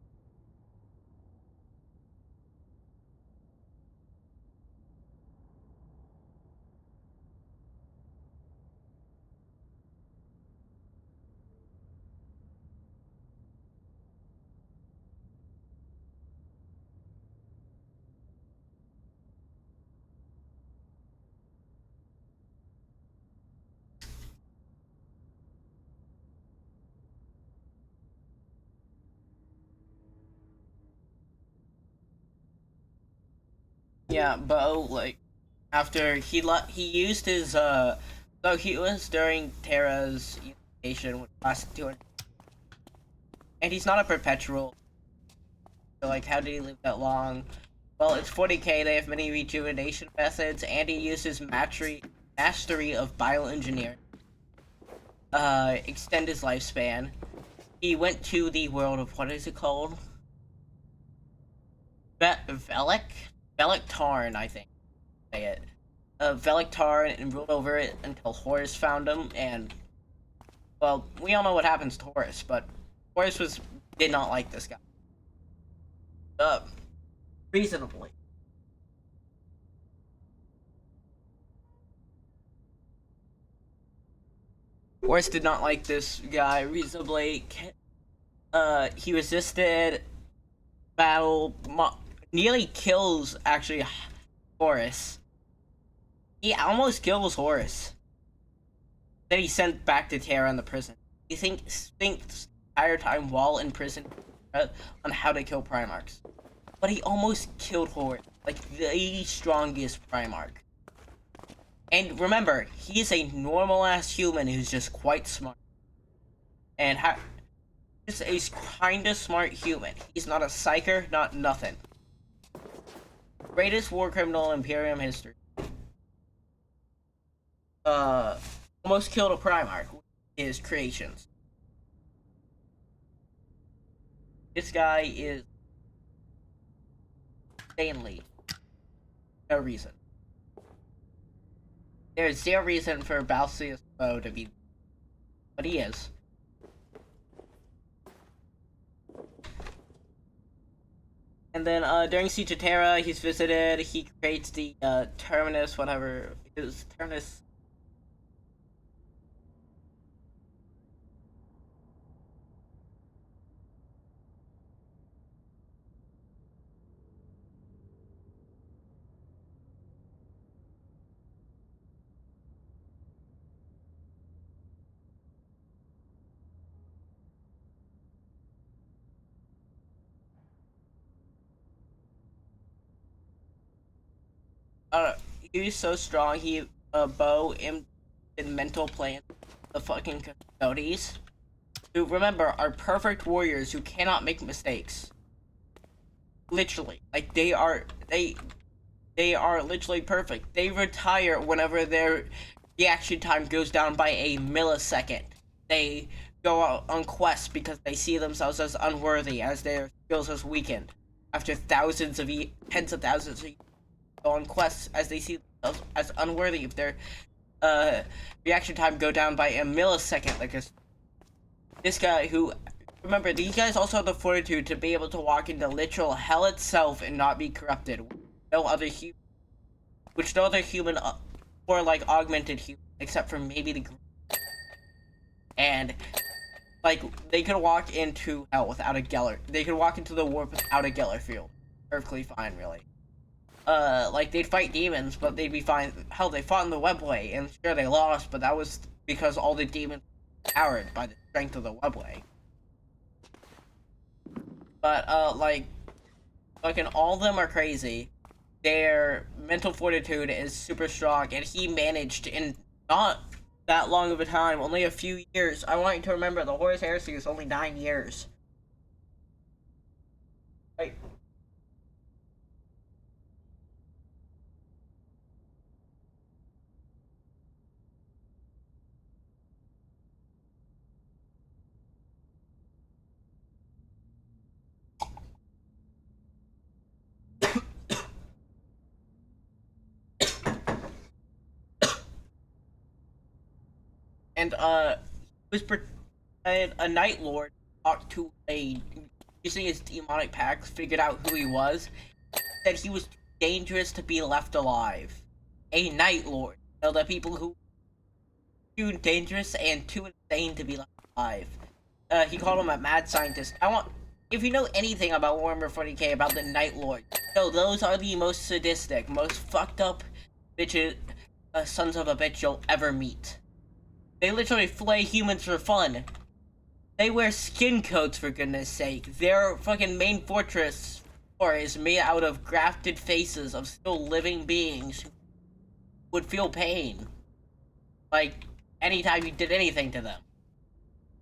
Yeah, Bo, like, after he used his, so he was during Terra's unification, which lasted 200. And he's not a perpetual. So, like, how did he live that long? Well, it's 40k, they have many rejuvenation methods, and he used his mastery of bioengineering. Extend his lifespan. He went to the world of, what is it called? Velek Tarn, I think. Say it. Velek Tarn, and ruled over it until Horus found him, and well, we all know what happens to Horus, but Horus did not like this guy. reasonably. Horus did not like this guy reasonably. He resisted battle, nearly kills, actually, Horus. He almost kills Horus. Then he's sent back to Terra in the prison. He thinks the entire time while in prison on how to kill Primarchs. But he almost killed Horus, like the strongest Primarch. And remember, he's a normal-ass human who's just quite smart. And just a kinda smart human. He's not a psyker, not nothing. Greatest war criminal in Imperium history. Almost killed a Primarch with his creations. This guy is insanely no reason. There's zero reason for Balsius Poe to be, but he is. And then during Siege of Terra, he's visited. He creates the Terminus, whatever it is, Terminus. He was so strong. He Bo in mental plan the fucking Custodes, who remember are perfect warriors who cannot make mistakes. Literally, like they are literally perfect. They retire whenever their reaction time goes down by a millisecond. They go out on quests because they see themselves as unworthy, as their skills has weakened. After tens of thousands of years, go on quests as they see themselves as unworthy if their reaction time go down by a millisecond. Like this guy who, remember, these guys also have the fortitude to be able to walk into literal hell itself and not be corrupted. No other human, or like augmented human, except for maybe the. And like they could walk into hell without a Geller. They could walk into the warp without a Geller field. Perfectly fine, really. Like they'd fight demons, but they'd be fine. Hell, they fought in the webway, and sure they lost, but that was because all the demons were powered by the strength of the webway. But like, fucking all of them are crazy. Their mental fortitude is super strong, and he managed in not that long of a time, only a few years. I want you to remember the Horus Heresy is only 9 years. Like. And was a Night Lord talked to using his demonic packs, figured out who he was, said he was too dangerous to be left alive. A Night Lord. So the people who too dangerous and too insane to be left alive. He called him a mad scientist. If you know anything about Warhammer 40k, about the Night Lord, no, those are the most sadistic, most fucked up bitches, sons of a bitch you'll ever meet. They literally flay humans for fun. They wear skin coats, for goodness sake. Their fucking main fortress is made out of grafted faces of still living beings who would feel pain. Like, anytime you did anything to them.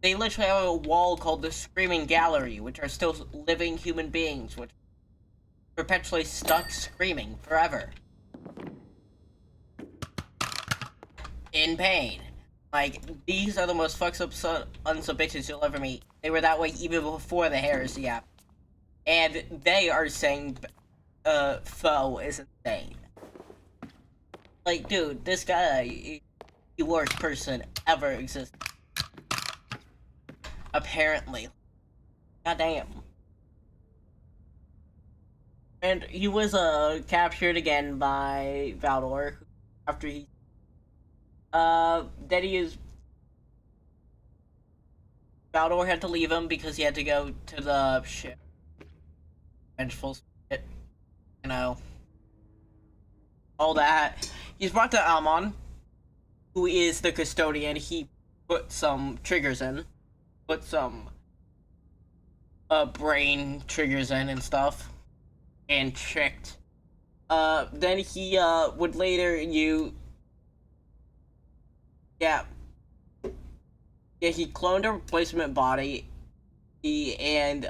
They literally have a wall called the Screaming Gallery, which are still living human beings, which are perpetually stuck screaming forever. In pain. Like, these are the most fucked up sons of bitches you'll ever meet. They were that way even before the heresy happened. And they are saying, Foe is insane. Like, dude, this guy is the worst person ever existed. Apparently. Goddamn. And he was captured again by Valdor after he then he is Valdor had to leave him because he had to go to the ship. Vengeful Spirit, you know, all that. He's brought to Almon, who is the custodian. He put some triggers in, put some brain triggers in and stuff, and checked. Then he would later yeah, he cloned a replacement body, and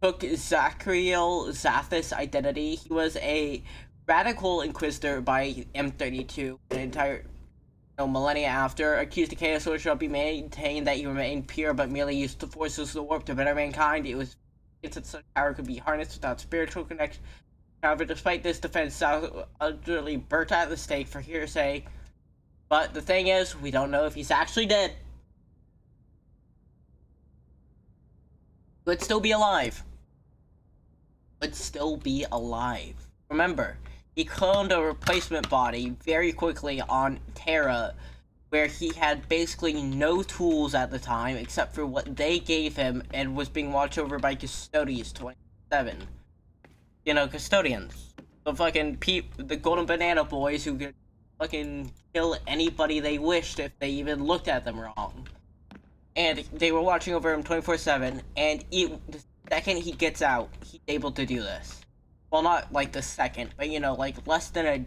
took Zachriel Zathis' identity. He was a radical inquisitor by M32, an entire millennia after, accused the Chaos Order shall be maintained that he remained pure but merely used the forces of the warp to better mankind. It was that such power could be harnessed without spiritual connection. However, despite this defense, South utterly burnt at the stake for hearsay. But the thing is, we don't know if he's actually dead. Could still be alive. Could still be alive. Remember, he cloned a replacement body very quickly on Terra, where he had basically no tools at the time except for what they gave him, and was being watched over by Custodians 27. You know, Custodians. The fucking the Golden Banana Boys who could fucking kill anybody they wished if they even looked at them wrong. And they were watching over him 24/7, and the second he gets out, he's able to do this. Well, not like the second, but you know, like less than a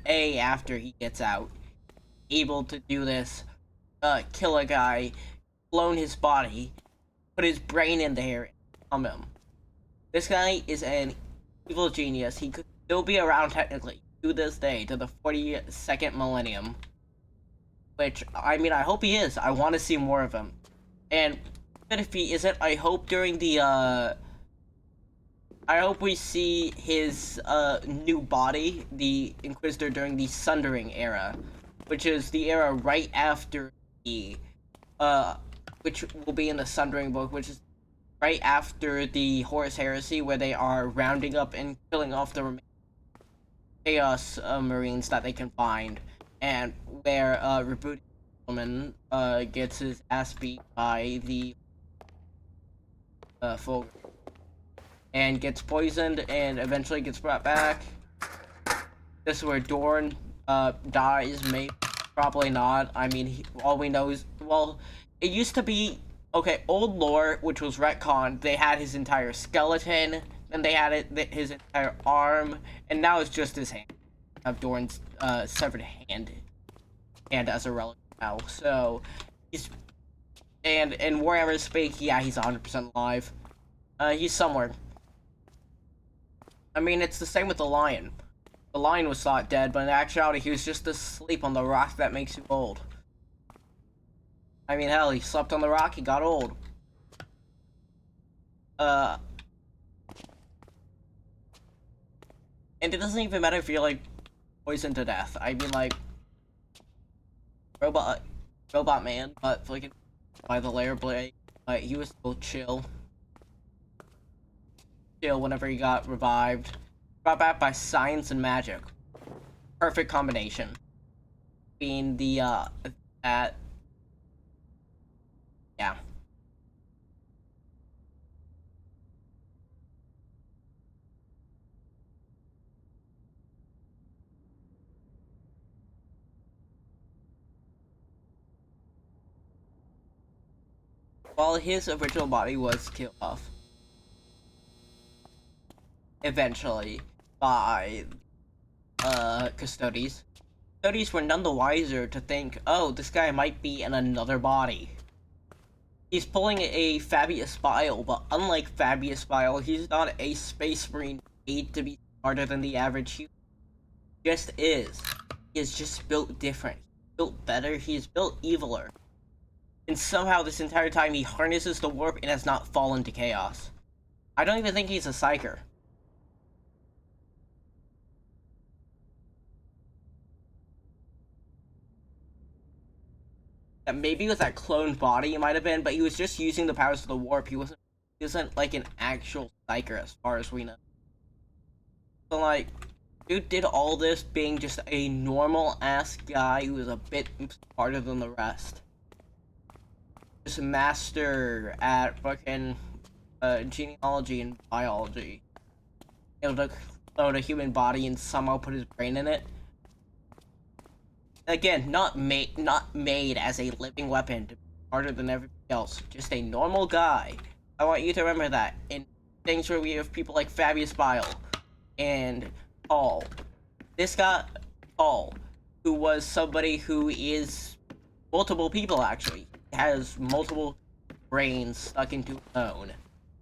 day after he gets out, able to do this, kill a guy, clone his body, put his brain in there, and calm him. This guy is an evil genius. He could still be around technically to this day, to the 42nd millennium. Which, I mean, I hope he is. I want to see more of him. And even if he isn't, I hope during the, I hope we see his, new body, the Inquisitor, during the Sundering era. Which is the era right after the, which will be in the Sundering book, which is right after the Horus Heresy, where they are rounding up and killing off the remaining Chaos Marines that they can find. And where Rebooted Gentleman gets his ass beat by the Fulgur, and gets poisoned and eventually gets brought back. This is where Dorn dies, maybe, probably not. I mean, all we know is, well, it used to be, okay, old lore, which was retconned, they had his entire skeleton, and they had his entire arm, and now it's just his hand. Of Dorn's severed hand as a relic now. So he's, and in Warhammer Speak, yeah, he's 100% alive. He's somewhere. I mean, it's the same with the lion. The lion was thought dead, but in actuality, he was just asleep on the rock that makes you old. I mean, hell, he slept on the rock, he got old. And it doesn't even matter if you're, like, poisoned to death. I mean, like, Robot Man, but fucking by the Lair Blade, he was still chill. Chill whenever he got revived. Brought back by science and magic. Perfect combination. Being the, yeah. While his original body was killed off eventually by Custodes. Custodes were none the wiser to think, oh, this guy might be in another body. He's pulling a Fabius Bile, but unlike Fabius Bile, he's not a space marine made to be smarter than the average human. He just is. He is just built different. He's built better, he's built eviler. And somehow this entire time he harnesses the warp and has not fallen to chaos. I don't even think he's a psyker. Maybe with that cloned body it might have been, but he was just using the powers of the warp. He wasn't like an actual psyker as far as we know. So, like, dude did all this being just a normal-ass guy who was a bit smarter than the rest. Just a master at fucking genealogy and biology. Able to clone a human body and somehow put his brain in it. Again, not made as a living weapon to be smarter than everybody else. Just a normal guy. I want you to remember that. In things where we have people like Fabius Bile and Paul. This guy, Paul, who was somebody who is multiple people actually. He has multiple brains stuck into his own.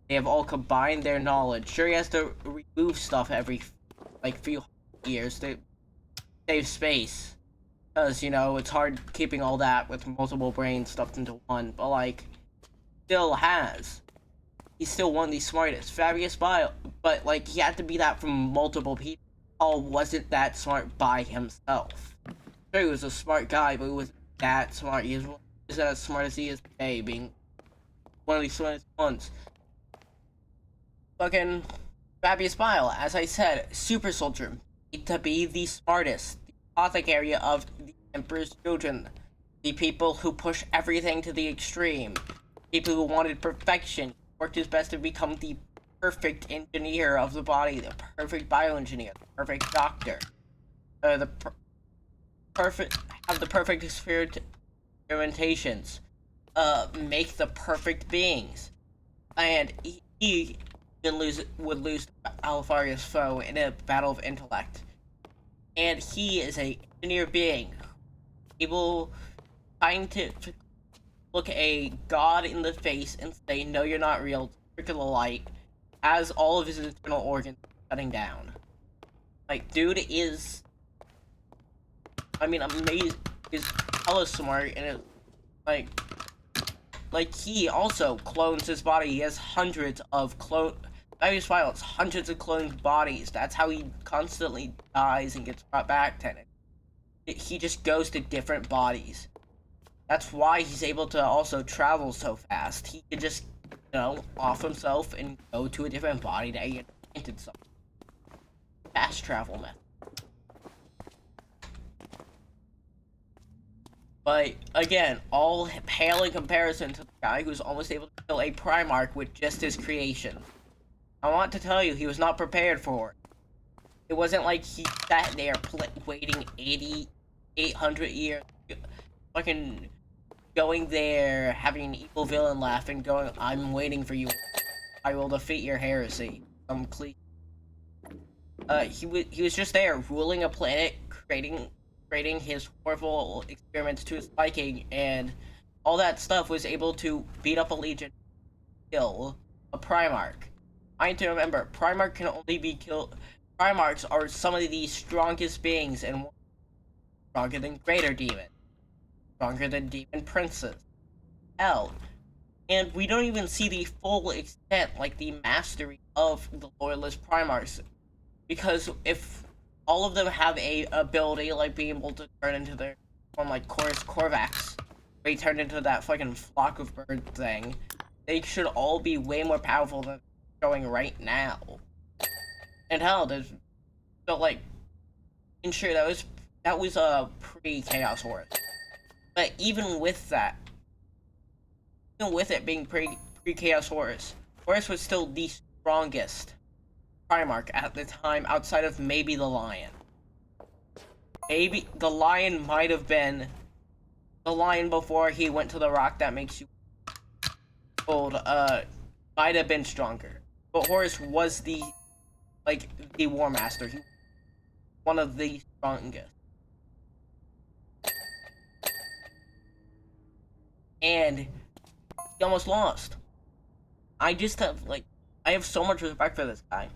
They have all combined their knowledge. Sure, he has to remove stuff every, like, few years to save space. Because, you know, it's hard keeping all that with multiple brains stuffed into one. But, like, still has. He's still one of the smartest. Fabius Bile. But, like, he had to be that from multiple people. Paul wasn't that smart by himself. Sure, he was a smart guy, but he wasn't that smart. He isn't as smart as he is today, being one of the smartest ones. Fucking Fabius Bile, as I said, super soldier, made to be the smartest, the apothecary of the Emperor's children, the people who push everything to the extreme, people who wanted perfection, worked his best to become the perfect engineer of the body, the perfect bioengineer, the perfect doctor, have the perfect experimentations, make the perfect beings, and he would lose Alfarius' foe in a battle of intellect. And he is a engineer being, able, trying to look a god in the face and say, no, you're not real, trick of the light, as all of his internal organs shutting down. Like, dude is, I mean, amazing, is hella smart, and it's, like, he also clones his body. He has hundreds of Fabius Bile has hundreds of cloned bodies. That's how he constantly dies and gets brought back to it. He just goes to different bodies. That's why he's able to also travel so fast. He can just, you know, off himself and go to a different body that he invented something. Fast travel method. But, again, all pale in comparison to the guy who's almost able to kill a Primarch with just his creation. I want to tell you, he was not prepared for it. It wasn't like he sat there waiting 800 years, fucking going there, having an evil villain laugh and going, I'm waiting for you. I will defeat your heresy. He was just there, ruling a planet, creating his horrible experiments to his liking, and all that stuff was able to beat up a legion, kill a Primarch. I need to remember, Primarch can only be killed. Primarchs are some of the strongest beings, and stronger than Greater Demon, stronger than Demon Princes. Hell, and we don't even see the full extent, like the mastery of the Loyalist Primarchs, because if all of them have a ability like being able to turn into their form, like Chorus Corvax, where he turned into that fucking flock of bird thing, they should all be way more powerful than showing right now. And hell, there's so like, and sure that was pre-Chaos Horus, but even with that, even with it being pre-Chaos Horus, Horus was still the strongest Primarch at the time, outside of maybe the Lion. Maybe the Lion might have been the Lion before he went to the rock that makes you old. Might have been stronger, but Horus was the War Master. He was one of the strongest, and he almost lost. I just have I have so much respect for this guy.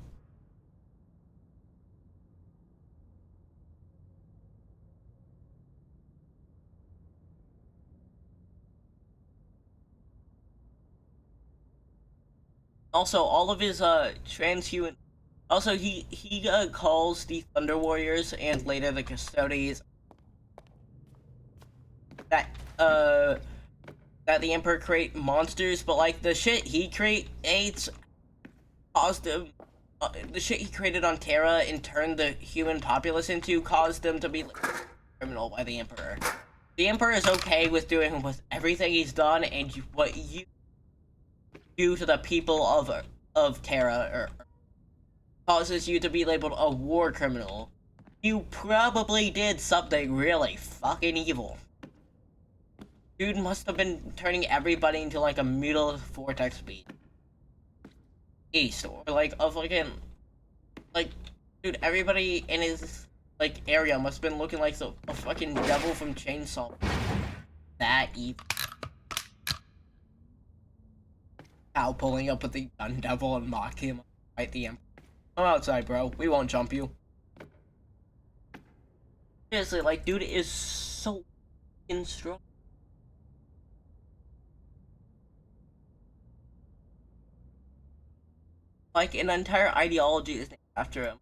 Also, all of his transhuman. Also, he calls the Thunder Warriors and later the Custodes that the Emperor create monsters, but like the shit he creates caused him the shit he created on Terra and turned the human populace into caused them to be like, criminal by the Emperor. The Emperor is okay with doing with everything he's done, and what you do to the people of Terra causes you to be labeled a war criminal. You probably did something really fucking evil. Dude must have been turning everybody into like a mutilated vortex beast, or like a fucking like, dude, everybody in his like area must have been looking like a fucking devil from Chainsaw. That evil. Al pulling up with the gun devil and mocking him fight the Emperor. I'm outside, bro. We won't jump you. Seriously, like, dude is so fucking strong. Like, an entire ideology is named after him.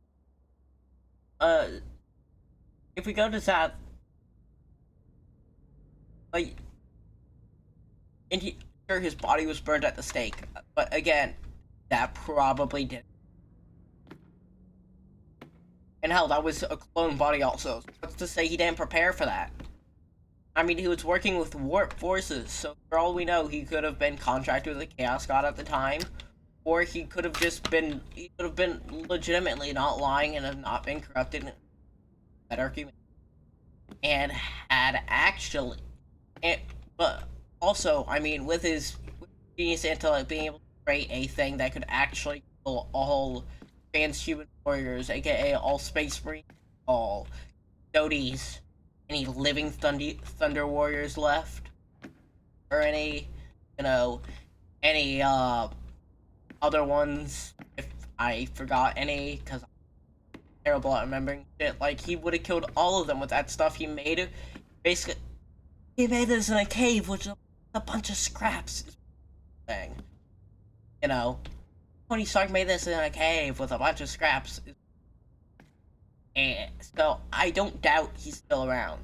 If we go to that, like, and sure, his body was burned at the stake, but again, that probably did. And hell, that was a clone body also. What's to say he didn't prepare for that? I mean, he was working with warp forces, so for all we know, he could have been contracted with the Chaos God at the time, or he could have been legitimately not lying and have not been corrupted. That argument. And had actually, but also, I mean, with his genius intellect, being able to create a thing that could actually kill all transhuman warriors, aka all space marines, all Doties, any living thunder warriors left, or any, any other ones. If I forgot any, because I'm terrible at remembering shit. Like, he would have killed all of them with that stuff he made. Basically, he made this in a cave, which is a bunch of scraps. Thing, Tony Stark made this in a cave with a bunch of scraps. And so I don't doubt he's still around.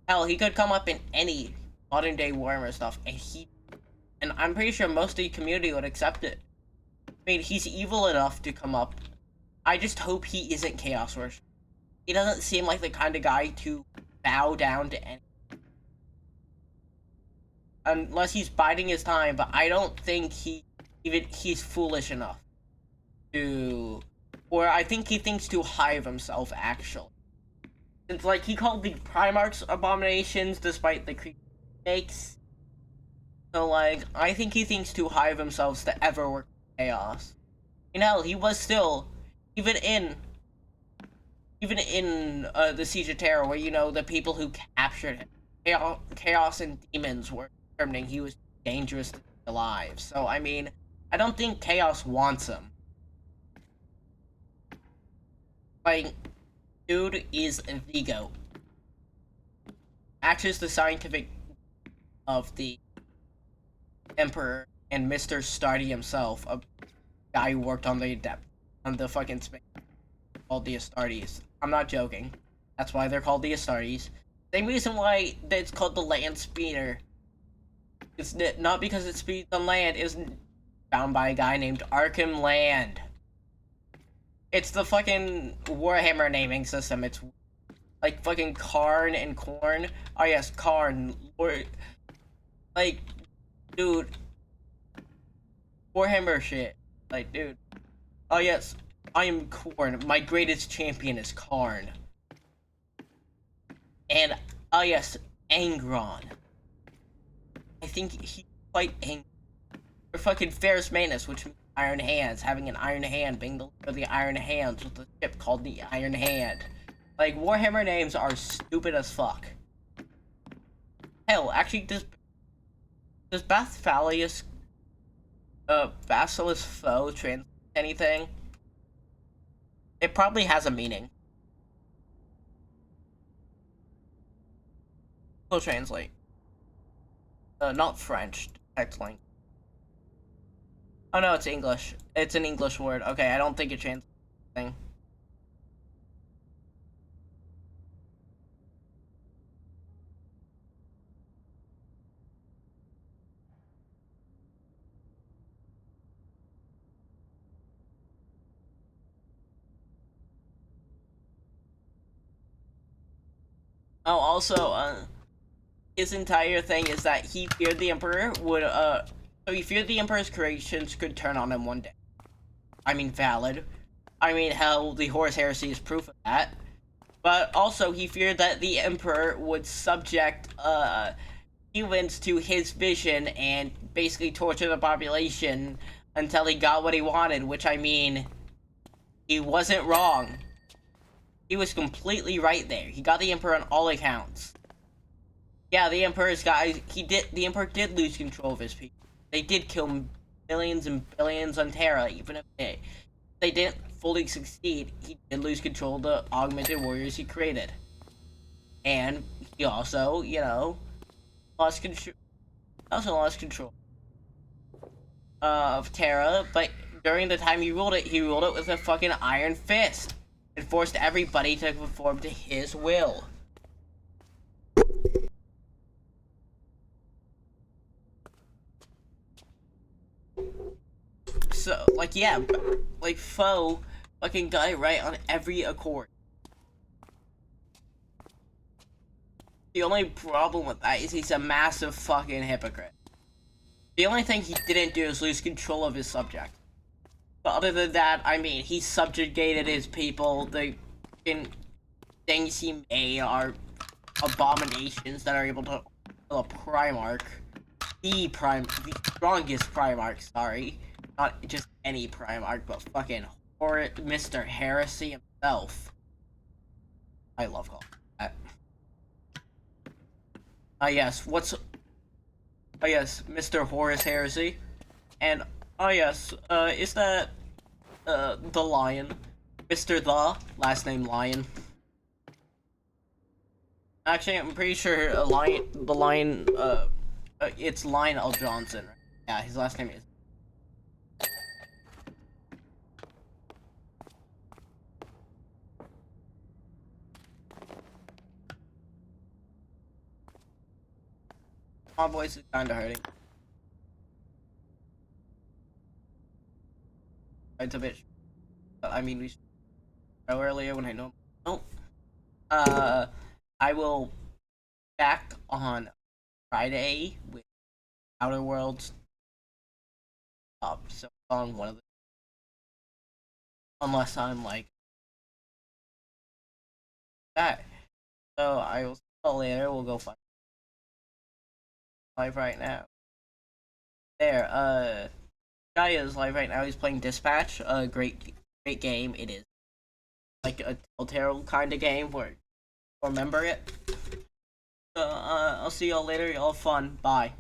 Hell, he could come up in any modern day Warhammer stuff, and I'm pretty sure most of the community would accept it. I mean, he's evil enough to come up. I just hope he isn't Chaos Worship. He doesn't seem like the kind of guy to bow down to any. Unless he's biding his time, but I don't think he's foolish enough to, or I think he thinks too high of himself, actually. Since, like, he called the Primarchs abominations despite the creep makes. So, like, I think he thinks too high of himself to ever work with Chaos. He was still, even in the Siege of Terra, where, the people who captured him, Chaos and demons were determining he was dangerous to be alive. So, I mean, I don't think Chaos wants him. Like, dude is the GOAT. Matches the scientific of the Emperor and Mr. Stardy himself, a guy who worked on the fucking space called the Astartes. I'm not joking. That's why they're called the Astartes. Same reason why it's called the Land Speeder. It's not because it speeds on land. It was found by a guy named Arkham Land. It's the fucking Warhammer naming system. It's like fucking Karn and Korn. Oh yes, Karn. Like, dude. Warhammer shit. Like, dude. Oh yes, I am Korn. My greatest champion is Karn. And, oh yes, Angron. I think he's quite angry. Or fucking Ferrus Manus, which means Iron Hands, having an Iron Hand, being the leader of the Iron Hands with a ship called the Iron Hand. Like, Warhammer names are stupid as fuck. Hell, actually, does Basilius Foe translate anything? It probably has a meaning. Will translate. Not French, text language. Oh no, it's English. It's an English word. Okay, I don't think it translates anything. Oh, also, his entire thing is that he feared the Emperor would, so he feared the Emperor's creations could turn on him one day. I mean, valid. I mean, hell, the Horus Heresy is proof of that. But also, he feared that the Emperor would subject, humans to his vision and basically torture the population until he got what he wanted, which, I mean, he wasn't wrong. He was completely right there. He got the Emperor on all accounts. Yeah, the Emperor did lose control of his people. They did kill millions and billions on Terra, even if they didn't fully succeed. He did lose control of the augmented warriors he created. And he also, you know, lost control of Terra, but during the time he ruled it with a fucking iron fist and forced everybody to conform to his will. So, like, yeah, like, Foe fucking got it right on every accord. The only problem with that is he's a massive fucking hypocrite. The only thing he didn't do is lose control of his subject. But other than that, I mean, he subjugated his people. The fucking things he made are abominations that are able to kill a Primarch. The strongest Primarch, sorry. Not just any Primarch, but fucking Mr. Heresy himself. I love calling that. Yes, Mr. Horus Heresy. And, yes, is that, the Lion? Mr. The, last name Lion. Actually, I'm pretty sure it's Lionel Johnson. Right? Yeah, his last name is. My voice is kinda hurting. It's a bit. I mean, we should go earlier when I know. Oh. I will back on Friday with Outer Worlds. So on one of the. Unless I'm like that. So I will see you later. We'll go find live right now. There, Guy is live right now. He's playing Dispatch. Great game. It is like a Telltale kind of game where remember it. I'll see y'all later. Y'all have fun. Bye.